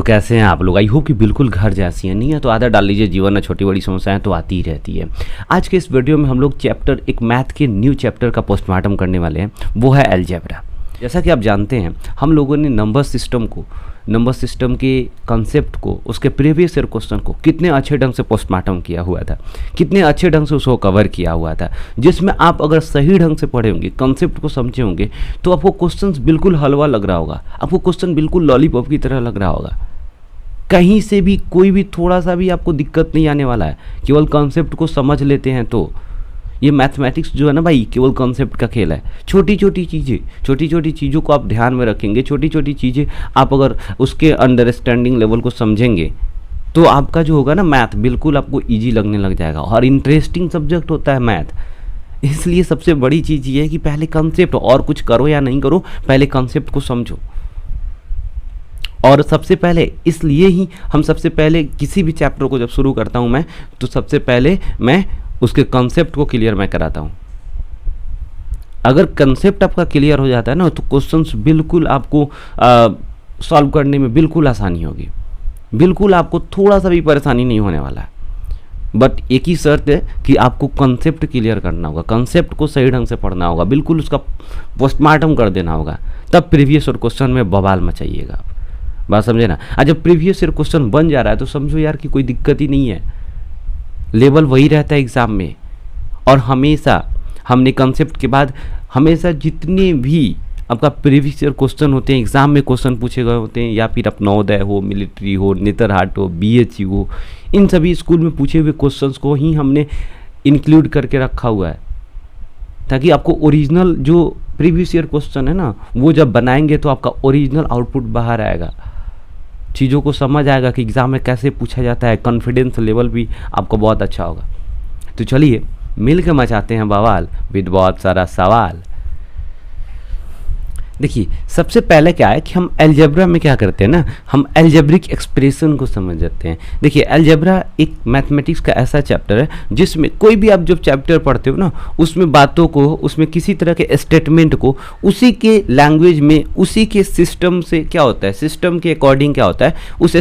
तो कैसे हैं आप लोग? आई होप कि बिल्कुल घर जैसी हैं। नहीं है तो आदत डाल लीजिए, जीवन में छोटी बड़ी समस्याएं तो आती ही रहती है। आज के इस वीडियो में हम लोग एक मैथ के न्यू चैप्टर का पोस्टमार्टम करने वाले हैं, वो है अलजेब्रा। जैसा कि आप जानते हैं, हम लोगों ने नंबर सिस्टम के कॉन्सेप्ट को, उसके प्रीवियस ईयर क्वेश्चन को कितने अच्छे ढंग से पोस्टमार्टम किया हुआ था, कितने अच्छे ढंग से उसको कवर किया हुआ था, जिसमें आप अगर सही ढंग से पढ़े होंगे, कॉन्सेप्ट को समझे होंगे, तो आपको क्वेश्चन बिल्कुल हलवा लग रहा होगा, आपको क्वेश्चन बिल्कुल लॉलीपॉप की तरह लग रहा होगा। कहीं से भी कोई भी थोड़ा सा भी आपको दिक्कत नहीं आने वाला है, केवल कॉन्सेप्ट को समझ लेते हैं तो। ये मैथमेटिक्स जो है ना भाई, केवल कॉन्सेप्ट का खेल है। छोटी छोटी चीज़ों को आप ध्यान में रखेंगे, छोटी छोटी चीज़ें आप अगर उसके अंडरस्टैंडिंग लेवल को समझेंगे तो आपका जो होगा ना मैथ बिल्कुल आपको इजी लगने लग जाएगा। और इंटरेस्टिंग सब्जेक्ट होता है मैथ, इसलिए सबसे बड़ी चीज़ ये है कि पहले कॉन्सेप्ट, और कुछ करो या नहीं करो, पहले कॉन्सेप्ट को समझो। और सबसे पहले इसलिए ही हम सबसे पहले किसी भी चैप्टर को जब शुरू करता हूँ मैं, तो सबसे पहले मैं उसके कॉन्सेप्ट को क्लियर मैं कराता हूँ। अगर कॉन्सेप्ट आपका क्लियर हो जाता है ना, तो क्वेश्चंस बिल्कुल आपको सॉल्व करने में बिल्कुल आसानी होगी, बिल्कुल आपको थोड़ा सा भी परेशानी नहीं होने वाला है। बट एक ही शर्त है कि आपको कॉन्सेप्ट क्लियर करना होगा, कॉन्सेप्ट को सही ढंग से पढ़ना होगा, बिल्कुल उसका पोस्टमार्टम कर देना होगा, तब प्रीवियस ईयर क्वेश्चन में बवाल मचाइएगा आप। बात समझे ना? आज जब प्रीवियस ईयर क्वेश्चन बन जा रहा है तो समझो यार कि कोई दिक्कत ही नहीं है, लेवल वही रहता है एग्ज़ाम में। और हमेशा हमने कॉन्सेप्ट के बाद हमेशा जितने भी आपका प्रीवियस ईयर क्वेश्चन होते हैं, एग्ज़ाम में क्वेश्चन पूछे गए होते हैं, या फिर आप नवोदय हो, मिलिट्री हो, नेतरहाट हो, BHU हो, इन सभी स्कूल में पूछे हुए क्वेश्चंस को ही हमने इंक्लूड करके रखा हुआ है, ताकि आपको ओरिजिनल जो प्रीवियस ईयर क्वेश्चन है ना, वो जब बनाएंगे तो आपका ओरिजिनल आउटपुट बाहर आएगा, चीज़ों को समझ आएगा कि एग्ज़ाम में कैसे पूछा जाता है, कॉन्फिडेंस लेवल भी आपको बहुत अच्छा होगा। तो चलिए मिल के मचाते हैं बवाल विद बहुत सारा सवाल। देखिए सबसे पहले क्या है कि हम अलजेब्रा में क्या करते हैं ना, हम अलजेब्रिक एक्सप्रेशन को समझ जाते हैं। देखिए अलजेब्रा एक मैथमेटिक्स का ऐसा चैप्टर है जिसमें कोई भी आप जब चैप्टर पढ़ते हो ना, उसमें बातों को, उसमें किसी तरह के स्टेटमेंट को उसी के लैंग्वेज में, उसी के सिस्टम से क्या होता है, सिस्टम के अकॉर्डिंग क्या होता है, उस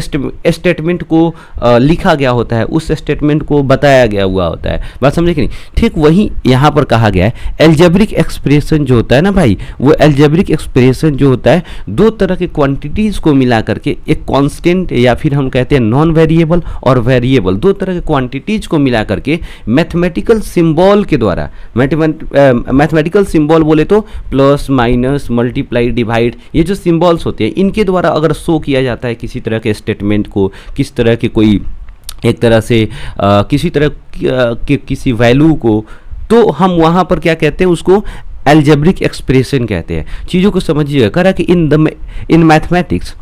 स्टेटमेंट को लिखा गया होता है, उस स्टेटमेंट को बताया गया हुआ होता है। बात समझे कि नहीं? ठीक वही यहाँ पर कहा गया है। अलजेब्रिक एक्सप्रेशन जो होता है ना भाई, वो अलजेब्रिक एक्सप्रेशन जो होता है, दो तरह के क्वांटिटीज को मिला करके, एक कांस्टेंट या फिर हम कहते हैं नॉन वेरिएबल और वेरिएबल, दो तरह के क्वांटिटीज को मिला करके मैथमेटिकल सिंबल के द्वारा, मैथमेटिकल सिंबल बोले तो प्लस माइनस मल्टीप्लाई डिवाइड, ये जो सिंबल्स होते हैं इनके द्वारा अगर शो किया जाता है किसी तरह के स्टेटमेंट को, किस तरह के कोई एक तरह से किसी तरह के किसी वैल्यू को, तो हम वहाँ पर क्या कहते हैं, उसको अलजेब्रिक एक्सप्रेशन कहते हैं। चीज़ों को समझिएगा, कह रहा कि in mathematics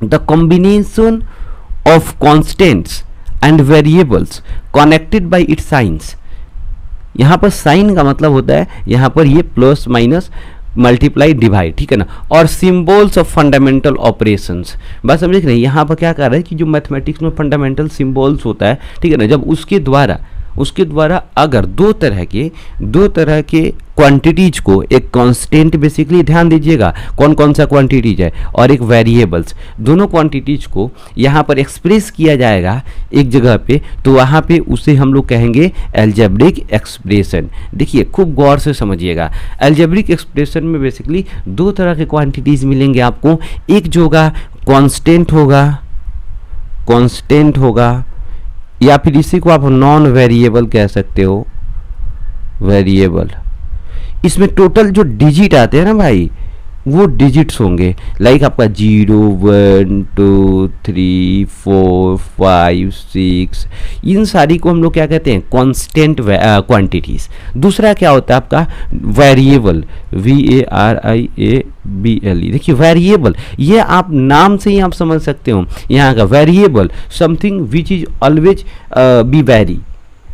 the combination of constants and variables connected by it's science. यहाँ पर साइन का मतलब होता है यहाँ पर ये प्लस माइनस मल्टीप्लाई डिवाइड, ठीक है ना, और सिंबल्स ऑफ फंडामेंटल ऑपरेशंस। बात समझे कि नहीं? यहाँ पर क्या कर रहा है कि जो मैथमेटिक्स में फंडामेंटल सिंबल्स होता है, ठीक है ना, जब उसके द्वारा अगर दो तरह के क्वांटिटीज को, एक कांस्टेंट, बेसिकली ध्यान दीजिएगा कौन कौन सा क्वांटिटीज है, और एक वेरिएबल्स, दोनों क्वांटिटीज को यहाँ पर एक्सप्रेस किया जाएगा एक जगह पे, तो वहाँ पे उसे हम लोग कहेंगे अलजेब्रिक एक्सप्रेशन। देखिए खूब गौर से समझिएगा, अलजेब्रिक एक्सप्रेशन में बेसिकली दो तरह के क्वांटिटीज मिलेंगे आपको। एक जो होगा कांस्टेंट होगा, या फिर इसी को आप नॉन वेरिएबल कह सकते हो, वेरिएबल। इसमें टोटल जो डिजिट आते हैं ना भाई, वो डिजिट्स होंगे, लाइक आपका 0 1 2 3 4 5 6, इन सारी को हम लोग क्या कहते हैं, कांस्टेंट क्वांटिटीज। दूसरा क्या होता है आपका वेरिएबल, VARIABLE। देखिए वेरिएबल, ये आप नाम से ही आप समझ सकते हो, यहाँ का variable something which is always be vary,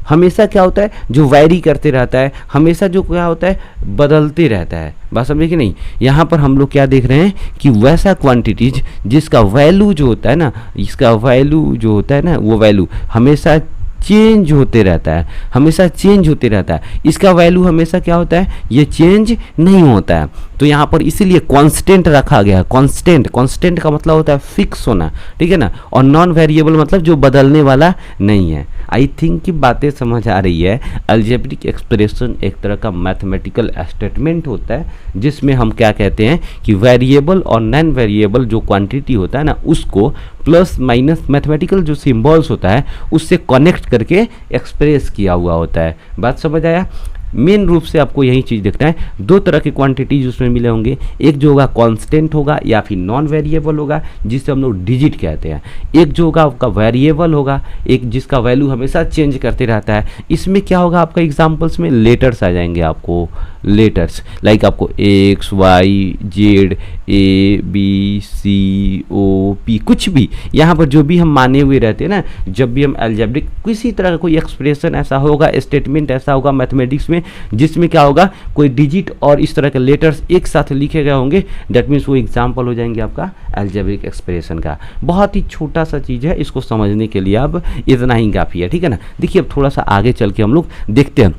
हमेशा क्या होता है, जो वैरी करते रहता है, हमेशा जो क्या होता है, बदलते रहता है। बात समझे कि नहीं? यहाँ पर हम लोग क्या देख रहे हैं कि वैसा क्वांटिटीज जिसका वैल्यू जो होता है ना, इसका वैल्यू जो होता है ना, वो वैल्यू हमेशा चेंज होते रहता है, हमेशा चेंज होते रहता है। इसका वैल्यू हमेशा क्या होता है, ये चेंज नहीं होता है। तो यहाँ पर इसीलिए कांस्टेंट रखा गया है। कांस्टेंट का मतलब होता है फिक्स होना, ठीक है ना। और नॉन वेरिएबल मतलब जो बदलने वाला नहीं है। आई थिंक कि बातें समझ आ रही है। अलजेब्रिक एक्सप्रेशन एक तरह का मैथमेटिकल स्टेटमेंट होता है जिसमें हम क्या कहते हैं कि वेरिएबल और नॉन वेरिएबल जो क्वांटिटी होता है ना, उसको प्लस माइनस मैथमेटिकल जो सिंबल्स होता है उससे कनेक्ट करके एक्सप्रेस किया हुआ होता है। बात समझ आया। मेन रूप से आपको यही चीज़ देखना है। दो तरह के क्वांटिटीज उसमें मिले होंगे, एक जो होगा कांस्टेंट होगा या फिर नॉन वेरिएबल होगा जिसे हम लोग डिजिट कहते हैं, एक जो होगा आपका वेरिएबल होगा, एक जिसका वैल्यू हमेशा चेंज करते रहता है। इसमें क्या होगा आपका एग्जांपल्स में लेटर्स आ जाएंगे, आपको लेटर्स लाइक आपको X Y Z A B C O P, कुछ भी यहाँ पर जो भी हम माने हुए रहते हैं ना, जब भी हम अलजेब्रिक किसी तरह का कोई एक्सप्रेशन ऐसा होगा, स्टेटमेंट ऐसा होगा मैथमेटिक्स में जिसमें क्या होगा कोई डिजिट और इस तरह के लेटर्स एक साथ लिखे गए होंगे, दैट मीन्स वो एग्जाम्पल हो जाएंगे आपका अलजेब्रिक एक्सप्रेशन का। बहुत ही छोटा सा चीज़ है, इसको समझने के लिए अब इतना ही काफ़ी है, ठीक है ना। देखिए अब थोड़ा सा आगे चल के हम लोग देखते हैं।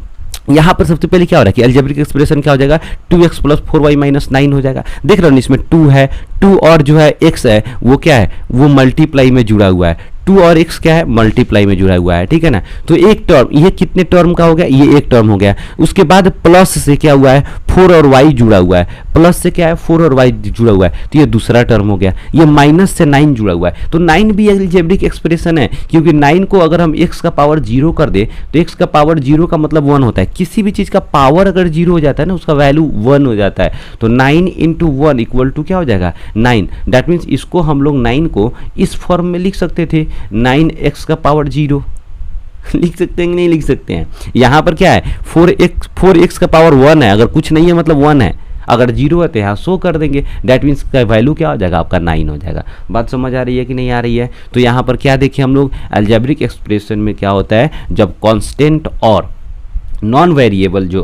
यहाँ पर सबसे पहले क्या हो रहा है कि अलजेब्रिक एक्सप्रेशन क्या हो जाएगा, 2x + 4y - 9 हो जाएगा। देख रहे हो इसमें 2 है, 2 और जो है x है वो क्या है, वो मल्टीप्लाई में जुड़ा हुआ है। 2 और x क्या है, मल्टीप्लाई में जुड़ा हुआ है, ठीक है ना। तो एक टर्म, ये कितने टर्म का हो गया, ये एक टर्म हो गया। उसके बाद प्लस से क्या हुआ है, 4 और y जुड़ा हुआ है। प्लस से क्या है, 4 और y जुड़ा हुआ है, तो ये दूसरा टर्म हो गया। ये माइनस से 9 जुड़ा हुआ है, तो 9 भी अलजेब्रिक एक्सप्रेशन है, क्योंकि 9 को अगर हम x का पावर 0 कर दे तो x का पावर 0 का मतलब 1 होता है। किसी भी चीज़ का पावर अगर 0 हो जाता है ना, उसका वैल्यू 1 हो जाता है। तो 9 × 1 = क्या हो जाएगा, 9। दैट मीन्स इसको हम लोग 9 को इस फॉर्म में लिख सकते थे, 9x का पावर 0 लिख सकते हैं कि नहीं लिख सकते हैं। यहाँ पर क्या है, 4x का पावर 1 है, अगर कुछ नहीं है मतलब 1 है, अगर 0 है तो यहाँ शो कर देंगे, डैट मीन्स का वैल्यू क्या हो जाएगा आपका 9 हो जाएगा। बात समझ आ रही है कि नहीं आ रही है। तो यहाँ पर क्या देखिए हम लोग अलजेब्रिक एक्सप्रेशन में क्या होता है, जब कांस्टेंट और नॉन वेरिएबल जो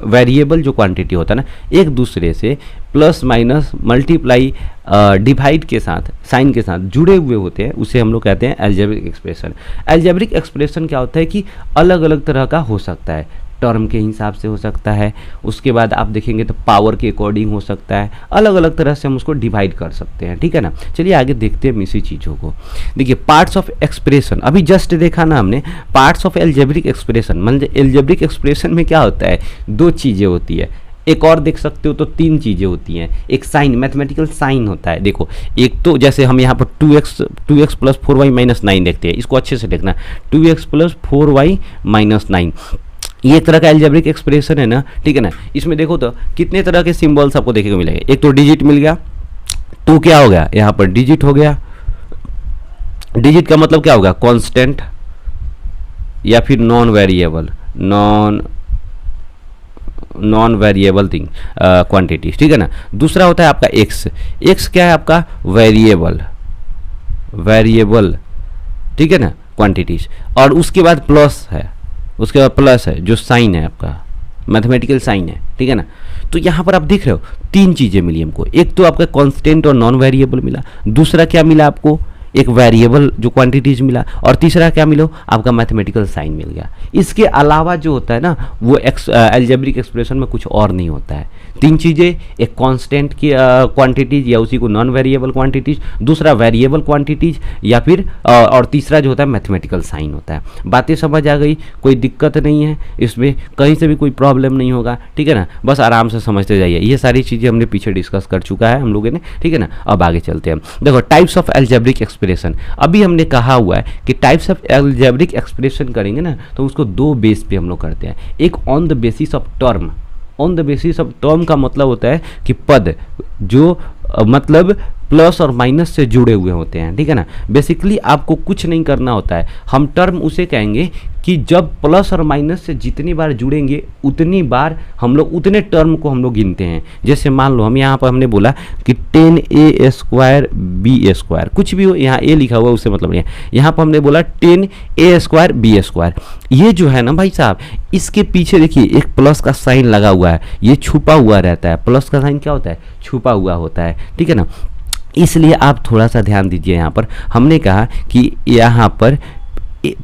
वेरिएबल जो क्वांटिटी होता है ना, एक दूसरे से प्लस माइनस मल्टीप्लाई डिवाइड के साथ साइन के साथ जुड़े हुए होते हैं, उसे हम लोग कहते हैं अलजेब्रिक एक्सप्रेशन। अलजेब्रिक एक्सप्रेशन क्या होता है कि अलग अलग तरह का हो सकता है, टर्म के हिसाब से हो सकता है, उसके बाद आप देखेंगे तो पावर के अकॉर्डिंग हो सकता है, अलग अलग तरह से हम उसको डिवाइड कर सकते हैं, ठीक है ना। चलिए आगे देखते हैं इसी चीज़ों को। देखिए पार्ट्स ऑफ एक्सप्रेशन, अभी जस्ट देखा ना हमने, पार्ट्स ऑफ अलजेब्रिक एक्सप्रेशन। मतलब अलजेब्रिक एक्सप्रेशन में क्या होता है, दो चीज़ें होती है, एक और देख सकते हो तो 3 चीज़ें होती हैं। एक साइन, मैथमेटिकल साइन होता है। देखो एक तो जैसे हम यहाँ पर 2x + 4y - 9 देखते हैं, इसको अच्छे से देखना, 2x + 4y - 9 ये एक तरह का अलजेब्रिक एक्सप्रेशन है ना, ठीक है ना। इसमें देखो तो कितने तरह के सिंबल्स आपको देखने को मिलेंगे। एक तो डिजिट मिल गया, 2 क्या हो गया, यहाँ पर डिजिट हो गया। डिजिट का मतलब क्या होगा, कांस्टेंट या फिर नॉन वेरिएबल थिंग क्वांटिटी, ठीक है ना। दूसरा होता है आपका एक्स क्या है आपका, वेरिएबल, ठीक है ना, क्वांटिटीज। और उसके बाद प्लस है, उसके बाद प्लस है जो साइन है आपका, मैथमेटिकल साइन है, ठीक है ना। तो यहाँ पर आप देख रहे हो 3 चीज़ें मिली हमको, एक तो आपका कांस्टेंट और नॉन वेरिएबल मिला, दूसरा क्या मिला आपको, एक वेरिएबल जो क्वांटिटीज मिला, और तीसरा क्या मिला आपका, मैथमेटिकल साइन मिल गया। इसके अलावा जो होता है ना वो अलजेब्रिक एक्सप्रेशन में कुछ और नहीं होता है। 3 चीज़ें, एक कांस्टेंट की क्वांटिटीज या उसी को नॉन वेरिएबल क्वांटिटीज, दूसरा वेरिएबल क्वांटिटीज, या फिर और तीसरा जो होता है मैथमेटिकल साइन होता है। बातें समझ आ गई, कोई दिक्कत नहीं है इसमें, कहीं से भी कोई प्रॉब्लम नहीं होगा, ठीक है ना। बस आराम से समझते जाइए, ये सारी चीज़ें हमने पीछे डिस्कस कर चुका है हम लोगों ने, ठीक है ना। अब आगे चलते हैं। देखो टाइप्स ऑफ अलजेब्रिक एक्सप्रेशन, अभी हमने कहा हुआ है कि टाइप्स ऑफ अलजेब्रिक एक्सप्रेशन करेंगे ना तो उसको 2 बेस पे हम लोग करते हैं। एक on the basis of term, on the basis of term का मतलब होता है कि पद जो मतलब प्लस और माइनस से जुड़े हुए होते हैं, ठीक है ना। बेसिकली आपको कुछ नहीं करना होता है, हम टर्म उसे कहेंगे कि जब प्लस और माइनस से जितनी बार जुड़ेंगे उतनी बार हम लोग उतने टर्म को हम लोग गिनते हैं। जैसे मान लो हम यहाँ पर हमने बोला कि 10a² b², कुछ भी हो यहाँ a लिखा हुआ उससे मतलब नहीं है, यहाँ पर हमने बोला 10a² b²। ये जो है ना भाई साहब, इसके पीछे देखिए एक प्लस का साइन लगा हुआ है, ये छुपा हुआ रहता है। प्लस का साइन क्या होता है, छुपा हुआ होता है, ठीक है ना। इसलिए आप थोड़ा सा ध्यान दीजिए, यहाँ पर हमने कहा कि यहाँ पर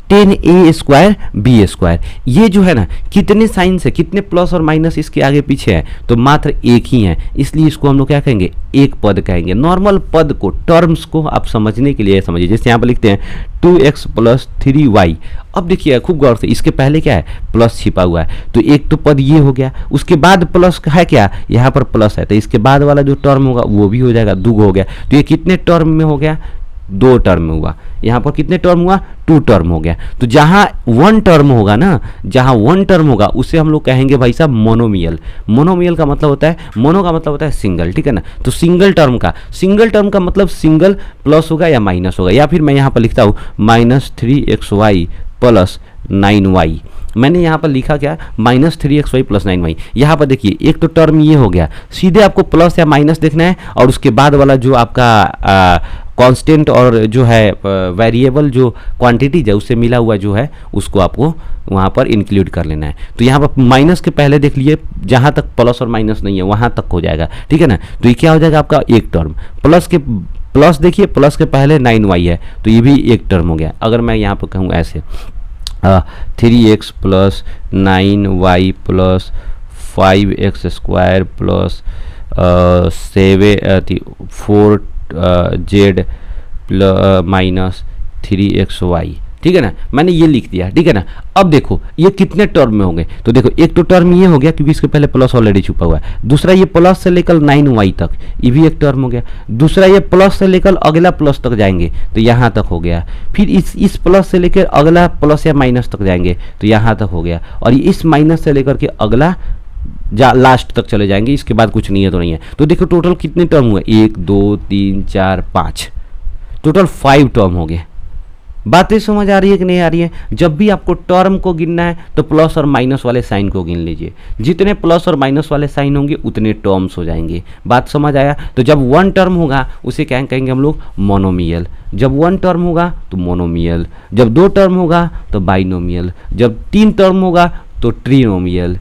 10a² b²। ये जो है ना कितने साइन से, कितने प्लस और माइनस इसके आगे पीछे है, तो मात्र एक ही है, इसलिए इसको हम लोग क्या कहेंगे, एक पद कहेंगे। नॉर्मल पद को, टर्म्स को आप समझने के लिए समझिए, जैसे यहाँ पर लिखते हैं 2x + 3y। अब देखिए खूब गौर से, इसके पहले क्या है, प्लस छिपा हुआ है, तो एक तो पद ये हो गया, उसके बाद प्लस है क्या, यहाँ पर प्लस है, तो इसके बाद वाला जो टर्म होगा वो भी हो जाएगा, दुगो हो गया। तो ये कितने टर्म में हो गया, 2 टर्म में हुआ। यहाँ पर कितने टर्म हुआ, 2 टर्म हो गया। तो जहाँ 1 टर्म होगा ना, जहाँ 1 टर्म होगा उसे हम लोग कहेंगे भाई साहब मोनोमियल। मोनोमियल का मतलब होता है, मोनो का मतलब होता है सिंगल, ठीक है ना। तो सिंगल टर्म का मतलब सिंगल प्लस होगा या माइनस होगा, या फिर मैं यहाँ पर लिखता हूँ -3xy + 9y। मैंने यहाँ पर लिखा क्या, -3xy + 9y। यहाँ पर देखिए एक तो टर्म ये हो गया, सीधे आपको प्लस या माइनस देखना है, और उसके बाद वाला जो आपका कांस्टेंट और जो है वेरिएबल जो क्वांटिटीज है उससे मिला हुआ जो है उसको आपको वहाँ पर इंक्लूड कर लेना है। तो यहाँ पर माइनस के पहले देख लीजिए, जहाँ तक प्लस और माइनस नहीं है वहाँ तक हो जाएगा, ठीक है ना। तो ये क्या हो जाएगा आपका एक टर्म, प्लस देखिए, प्लस के पहले 9y है, तो ये भी एक टर्म हो गया। अगर मैं यहाँ पर कहूँ ऐसे 3x + 9y + 5x² + 4z -3xy, ठीक है ना, मैंने ये लिख दिया, ठीक है ना। अब देखो ये कितने टर्म में होंगे, तो देखो एक तो टर्म ये हो गया क्योंकि इसके पहले प्लस ऑलरेडी छुपा हुआ है, दूसरा ये प्लस से लेकर 9y तक, ये भी एक टर्म हो गया, दूसरा ये प्लस से लेकर अगला प्लस तक जाएंगे तो यहाँ तक हो गया, फिर इस प्लस से लेकर अगला प्लस या माइनस तक जाएंगे तो यहाँ तक हो गया, और इस माइनस से लेकर के अगला लास्ट तक चले जाएंगे, इसके बाद कुछ नहीं है तो नहीं है। तो देखो टोटल कितने टर्म हुए, 1 2 3 4 5, टोटल 5 टर्म हो गए। बातें समझ आ रही है कि नहीं आ रही है। जब भी आपको टर्म को गिनना है तो प्लस और माइनस वाले साइन को गिन लीजिए, जितने प्लस और माइनस वाले साइन होंगे उतने टर्म्स हो जाएंगे। बात समझ आया। तो जब 1 टर्म होगा उसे क्या कहेंगे हम लोग, मोनोमियल। जब 1 टर्म होगा तो मोनोमियल, जब 2 टर्म होगा तो बाइनोमियल, जब 3 टर्म होगा तो ट्रिनोमियल,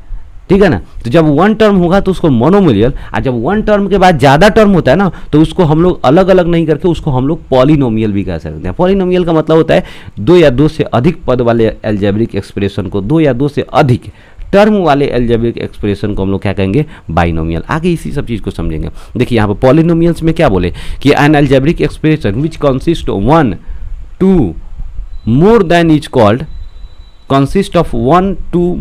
ठीक है ना। तो जब 1 टर्म होगा तो उसको मोनोमियल, और जब 1 टर्म के बाद ज़्यादा टर्म होता है ना तो उसको हम लोग अलग अलग नहीं करके उसको हम लोग पॉलिनोमियल भी कह सकते हैं। पॉलिनोमियल का मतलब होता है 2 या 2 से अधिक पद वाले अलजेब्रिक एक्सप्रेशन को, 2 या 2 से अधिक टर्म वाले अलजेब्रिक एक्सप्रेशन को हम लोग क्या कहेंगे, बाइनोमियल। आगे इसी सब चीज़ को समझेंगे। देखिए यहाँ पर पॉलिनोमियल्स में क्या बोले कि N algebraic expression which consist 1 2 more than is called, consist of 1 2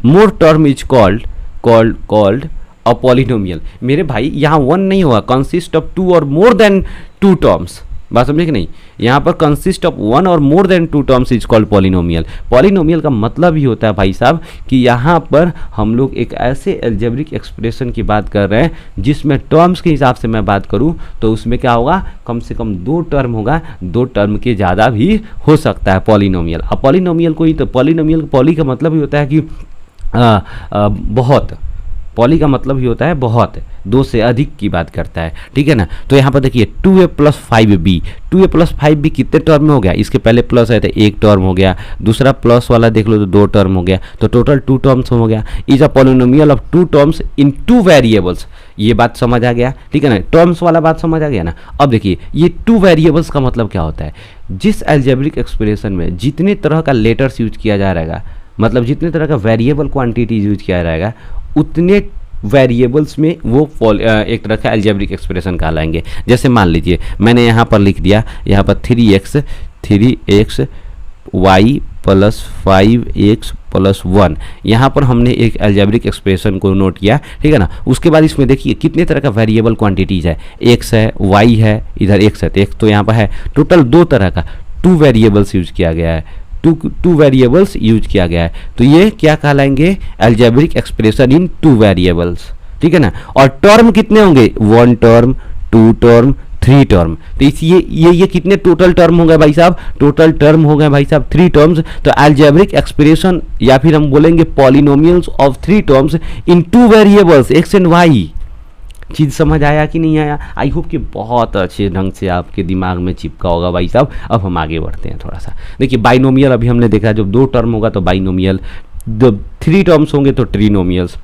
more term is called a polynomial. मेरे भाई यहाँ 1 नहीं होगा, कंसिस्ट ऑफ 2 और मोर देन 2 टर्म्स। बात समझे कि नहीं, यहाँ पर कंसिस्ट ऑफ 1 और more than 2 terms is called polynomial. Polynomial का मतलब ही होता है भाई साहब कि यहाँ पर हम लोग एक ऐसे अलजेब्रिक एक्सप्रेशन की बात कर रहे हैं जिसमें टर्म्स के हिसाब से मैं बात करूँ तो उसमें क्या होगा, कम से कम 2 टर्म होगा, 2 टर्म के ज़्यादा भी हो सकता है पॉलिनोमियल। अब पॉलिनोमियल को ही तो पॉलिनोमियल, पॉली का मतलब ही होता है कि बहुत, पॉली का मतलब ही होता है बहुत, 2 से अधिक की बात करता है, ठीक है ना। तो यहाँ पर देखिए 2a + 5b, 2a + 5b कितने टर्म में हो गया, इसके पहले प्लस है तो 1 टर्म हो गया, दूसरा प्लस वाला देख लो तो 2 टर्म हो गया, तो टोटल 2 टर्म्स हो गया। Is a polynomial of 2 terms in 2 variables. ये बात समझ आ गया, ठीक है ना, टर्म्स वाला बात समझ आ गया ना। अब देखिए ये 2 वेरिएबल्स का मतलब क्या होता है, जिस अलजेब्रिक एक्सप्रेशन में जितने तरह का लेटर्स यूज किया जा रहेगा, मतलब जितने तरह का वेरिएबल क्वांटिटीज यूज किया रहेगा उतने वेरिएबल्स में वो एक तरह का अलजेब्रिक एक्सप्रेशन कहलाएंगे। जैसे मान लीजिए मैंने यहाँ पर लिख दिया, यहाँ पर 3x y + 5x + 1, यहाँ पर हमने एक अलजेब्रिक एक्सप्रेशन को नोट किया, ठीक है ना। उसके बाद इसमें देखिए कितने तरह का वेरिएबल क्वांटिटीज है, x है, y है, इधर x है, तो x तो यहाँ पर है। टोटल 2 तरह का 2 वेरिएबल्स यूज किया गया है, 2 वेरिएबल्स यूज किया गया है। तो ये क्या कहलाएंगे, अलजेब्रिक एक्सप्रेशन इन 2 वेरिएबल्स, ठीक है ना। और टर्म कितने होंगे, 1 टर्म, 2 टर्म, 3 टर्म। तो इसलिए ये कितने टोटल टर्म हो गए भाई साहब, टोटल टर्म हो गए भाई साहब 3 टर्म्स। तो अलजेब्रिक एक्सप्रेशन या फिर हम बोलेंगे polynomials of 3 terms in 2 variables x and y। चीज़ समझ आया कि नहीं आया? आई होप कि बहुत अच्छे ढंग से आपके दिमाग में चिपका होगा भाई साहब। अब हम आगे बढ़ते हैं थोड़ा सा। देखिए बाइनोमियल अभी हमने देखा, जब 2 टर्म होगा तो बाइनोमियल, जब 3 टर्म्स होंगे तो ट्रिनोमियल्स।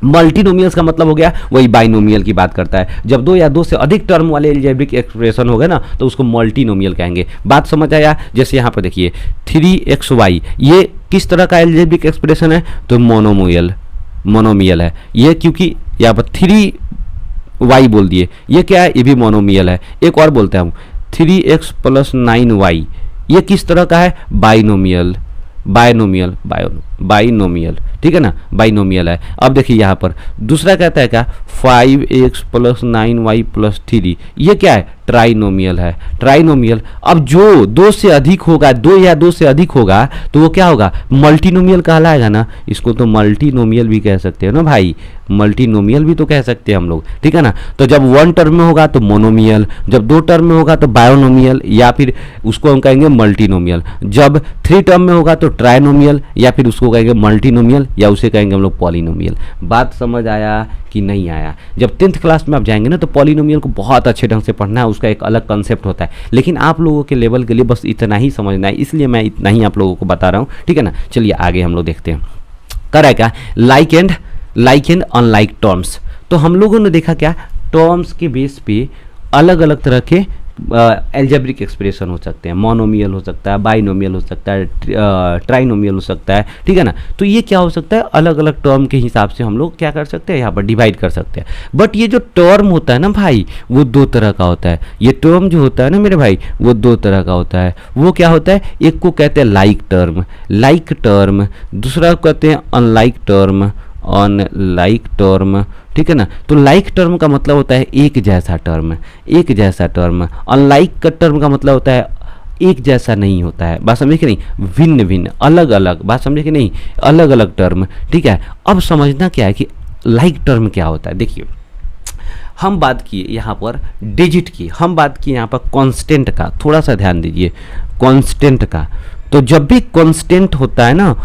मल्टीनोमियल्स का मतलब हो गया वही बाइनोमियल की बात करता है, जब दो या दो से अधिक टर्म वाले एल्जेब्रिक एक्सप्रेशन हो गए ना तो उसको मल्टीनोमियल कहेंगे। बात समझ आया? जैसे यहाँ पर देखिए 3xy, ये किस तरह का एल्जेब्रिक एक्सप्रेशन है? तो मोनोमियल है ये, क्योंकि यहाँ पर 3y बोल दिए, ये क्या है? ये भी मोनोमियल है। एक और बोलते हैं हम 3x + 9y, ये किस तरह का है? बाइनोमियल, ठीक है ना, बाइनोमियल है। अब देखिए यहाँ पर दूसरा कहता है क्या? 5x + 9y + 3, ये क्या है? ट्राइनोमियल है, ट्राइनोमियल। अब जो दो से अधिक होगा, दो या दो से अधिक होगा तो वो क्या होगा? मल्टीनोमियल कहलाएगा ना। इसको तो मल्टीनोमियल भी कह सकते हो ना भाई, मल्टीनोमियल भी तो कह सकते हैं हम लोग, ठीक है ना। तो जब वन टर्म में होगा तो मोनोमियल, जब दो टर्म में होगा तो बायोनोमियल, या फिर उसको हम कहेंगे मल्टीनोमियल। जब 3 टर्म में होगा तो ट्राइनोमियल, या फिर उसको कहेंगे मल्टीनोमियल, या उसे कहेंगे हम लोग पॉलिनोमियल। बात समझ आया कि नहीं आया? जब 10th क्लास में आप जाएंगे ना तो पॉलिनोमियल को बहुत अच्छे ढंग से पढ़ना है, उसका एक अलग कंसेप्ट होता है, लेकिन आप लोगों के लेवल के लिए बस इतना ही समझना है, इसलिए मैं इतना ही आप लोगों को बता रहा हूँ, ठीक है ना। चलिए आगे हम लोग देखते हैं। कर है क्या? Like and unlike terms. तो हम लोगों ने देखा क्या? टर्म्स के बेस पे अलग अलग तरह के एल्जेब्रिक एक्सप्रेशन हो सकते हैं, मोनोमियल हो सकता है, बाइनोमियल हो सकता है, ट्राइनोमियल हो सकता है, ठीक है ना। तो ये क्या हो सकता है? अलग अलग टर्म के हिसाब से हम लोग क्या कर सकते हैं? यहाँ पर डिवाइड कर सकते हैं। बट ये जो टर्म होता है ना भाई, वो दो तरह का होता है। ये टर्म जो होता है ना मेरे भाई, वो दो तरह का होता है। वो क्या होता है? एक को कहते हैं लाइक टर्म, दूसरा को कहते हैं अनलाइक टर्म, ठीक है ना। तो लाइक टर्म का मतलब होता है एक जैसा टर्म। अनलाइक का टर्म का मतलब होता है एक जैसा नहीं होता है। बात समझे कि नहीं? भिन्न, अलग अलग। बात समझे कि नहीं? अलग अलग टर्म, ठीक है। अब समझना क्या है कि लाइक टर्म क्या होता है। देखिए, हम बात किए यहाँ पर डिजिट की, हम बात किए यहाँ पर कांस्टेंट का, थोड़ा सा ध्यान दीजिए कांस्टेंट का। तो जब भी कांस्टेंट होता है ना,